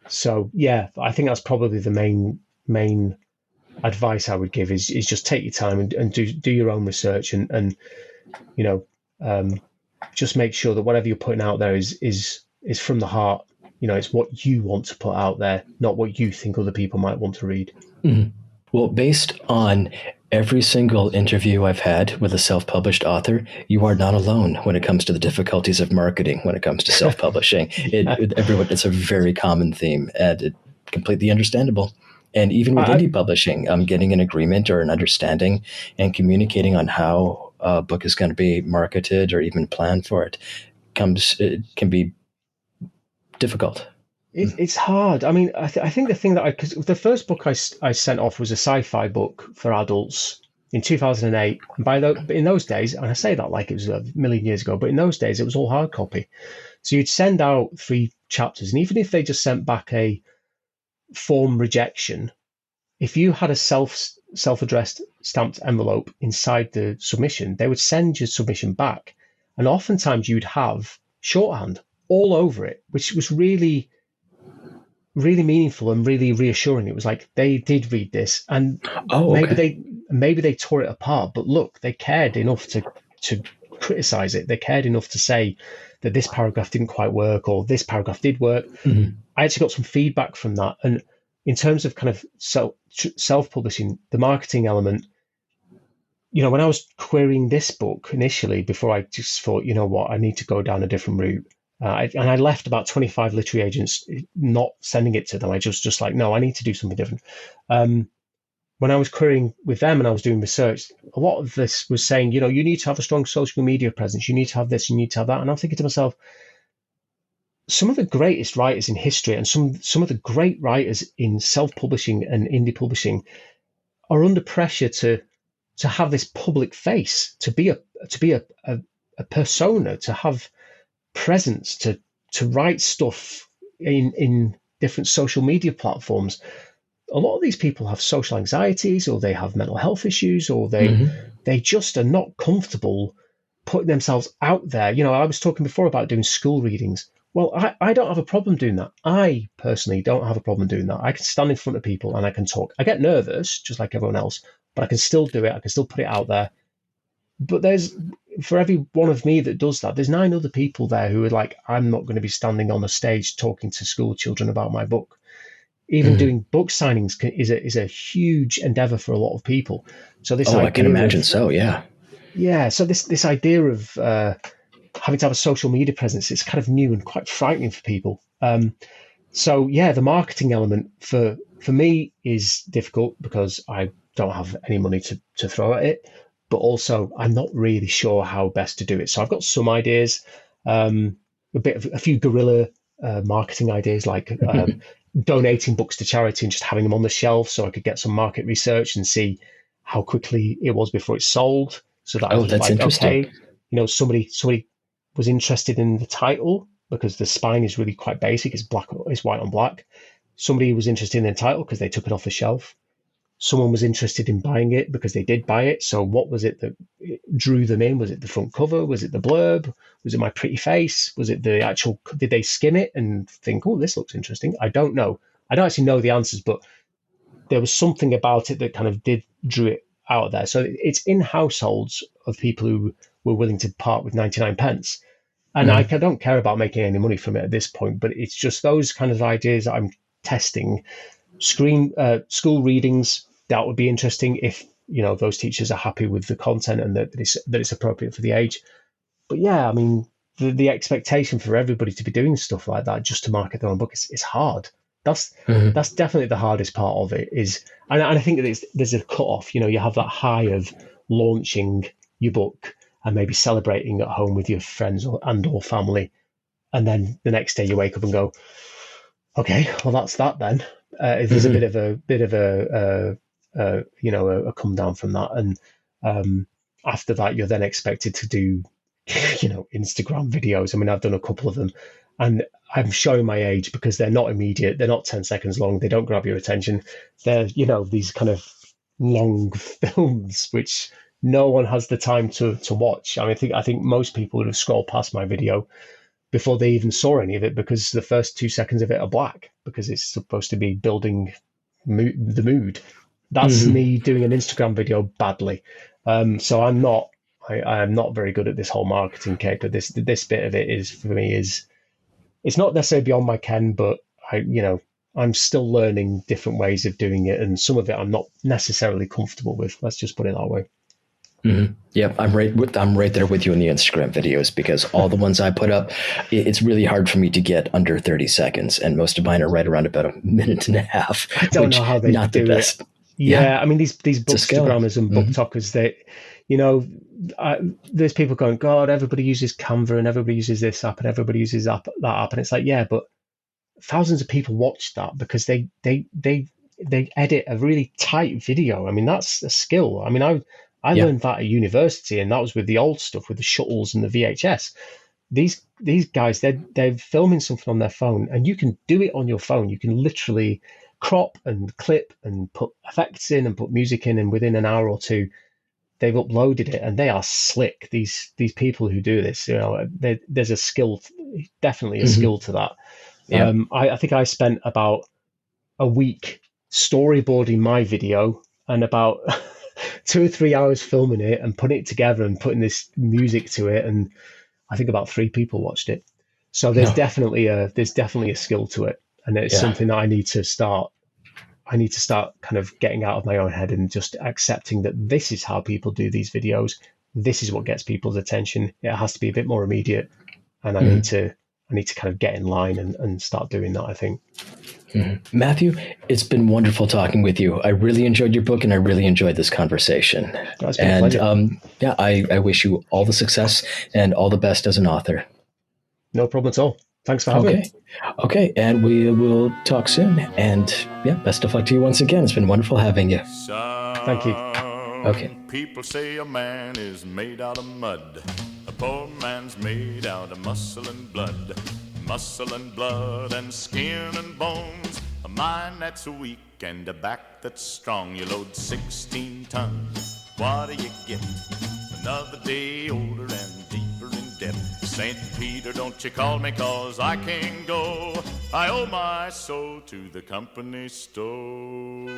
So yeah, I think that's probably the main advice I would give is just take your time and do your own research and just make sure that whatever you're putting out there is from the heart, it's what you want to put out there, not what you think other people might want to read. Well, based on every single interview I've had with a self-published author, you are not alone when it comes to the difficulties of marketing when it comes to self-publishing. It's a very common theme, and it's completely understandable. And even with indie publishing, getting an agreement or an understanding and communicating on how a book is going to be marketed or even planned for it can be difficult. It's hard. I mean, I think the thing because the first book I sent off was a sci-fi book for adults in 2008. And in those days, and I say that like it was a million years ago, but in those days it was all hard copy. So you'd send out 3 chapters, and even if they just sent back a form rejection, if you had a self-addressed stamped envelope inside the submission, they would send your submission back, and oftentimes you'd have shorthand all over it, which was really meaningful and really reassuring. It was like they did read this, and maybe they tore it apart, but look, they cared enough to criticize it. They cared enough to say that this paragraph didn't quite work or this paragraph did work. I actually got some feedback from that. And in terms of kind of self-publishing, the marketing element, when I was querying this book initially, before I just thought, you know what, I need to go down a different route. And I left about 25 literary agents not sending it to them. I just like, no, I need to do something different. When I was querying with them and I was doing research, a lot of this was saying, you need to have a strong social media presence. You need to have this, you need to have that. And I'm thinking to myself, some of the greatest writers in history and some of the great writers in self-publishing and indie publishing are under pressure to have this public face, to be a persona, to have presence, to write stuff in different social media platforms. A lot of these people have social anxieties, or they have mental health issues, or they just are not comfortable putting themselves out there. I was talking before about doing school readings. Well, I don't have a problem doing that. I personally don't have a problem doing that. I can stand in front of people and I can talk. I get nervous just like everyone else, but I can still do it. I can still put it out there. But for every one of me that does that, there's 9 other people there who are like, I'm not going to be standing on a stage talking to school children about my book. Even doing book signings is a huge endeavor for a lot of people. So I can imagine. Yeah. So this idea of having to have a social media presence, it's kind of new and quite frightening for people. The marketing element for me is difficult because I don't have any money to throw at it. But also I'm not really sure how best to do it. So I've got some ideas, a few guerrilla marketing ideas, like donating books to charity and just having them on the shelf so I could get some market research and see how quickly it was before it sold. So that that's interesting. Okay, somebody was interested in the title because the spine is really quite basic. It's white on black. Somebody was interested in the title because they took it off the shelf. Someone was interested in buying it because they did buy it. So what was it that drew them in? Was it the front cover? Was it the blurb? Was it my pretty face? Was it the actual, did they skim it and think, oh, this looks interesting? I don't know. I don't actually know the answers, but there was something about it that kind of drew it out of there. So it's in households of people who were willing to part with 99 pence. And I don't care about making any money from it at this point, but it's just those kind of ideas that I'm testing. School readings, that would be interesting if those teachers are happy with the content and that it's appropriate for the age. But yeah, I mean, the expectation for everybody to be doing stuff like that just to market their own book is hard. That's definitely the hardest part of it. And I think that there's a cut-off. You have that high of launching your book and maybe celebrating at home with your friends or family, and then the next day you wake up and go, okay, well that's that then. There's a bit of a come down from that, and after that you're then expected to do Instagram videos. I mean, I've done a couple of them, and I'm showing my age because they're not immediate, they're not 10 seconds long, they don't grab your attention. They're these kind of long films which no one has the time to watch. I mean, I think most people would have scrolled past my video before they even saw any of it, because the first 2 seconds of it are black because it's supposed to be building the mood. That's me doing an Instagram video badly. So I'm not very good at this whole marketing caper. This bit of it is, for me, is it's not necessarily beyond my ken, but I'm still learning different ways of doing it, and some of it I'm not necessarily comfortable with. Let's just put it that way. Mm-hmm. Yep, I'm right there with you in the Instagram videos, because all the ones I put up, it's really hard for me to get under 30 seconds, and most of mine are right around about a minute and a half. I don't know how they not do the best. it. Yeah, I mean these bookstagrammers and Mm-hmm. booktokers, there's people going, God, everybody uses Canva and everybody uses this app and everybody uses that app, and it's like, yeah, but thousands of people watch that because they edit a really tight video. I mean, that's a skill. I mean, I learned that at university, and that was with the old stuff, with the shuttles and the VHS. These guys, they're filming something on their phone, and you can do it on your phone. You can literally crop and clip and put effects in and put music in, and within an hour or two, they've uploaded it, and they are slick. These people who do this, there's a skill, definitely a skill to that. Yeah. I think I spent about a week storyboarding my video and about 2 or 3 hours filming it and putting it together and putting this music to it, and I think about 3 people watched it. So there's definitely a skill to it, and it's something that I need to start kind of getting out of my own head and just accepting that this is how people do these videos. This is what gets people's attention. It has to be a bit more immediate, and I need to kind of get in line and start doing that, I think. Mm-hmm. Matthew, it's been wonderful talking with you. I really enjoyed your book, and I really enjoyed this conversation. It's been a pleasure. I wish you all the success and all the best as an author. No problem at all. Thanks for having me. Okay, and we will talk soon. And best of luck to you once again. It's been wonderful having you. Thank you. Okay. People say a man is made out of mud. A poor man's made out of muscle and blood. Muscle and blood and skin and bones. A mind that's weak and a back that's strong. You load 16 tons. What do you get? Another day older and deeper in debt. St. Peter, don't you call me, 'cause I can't go. I owe my soul to the company store.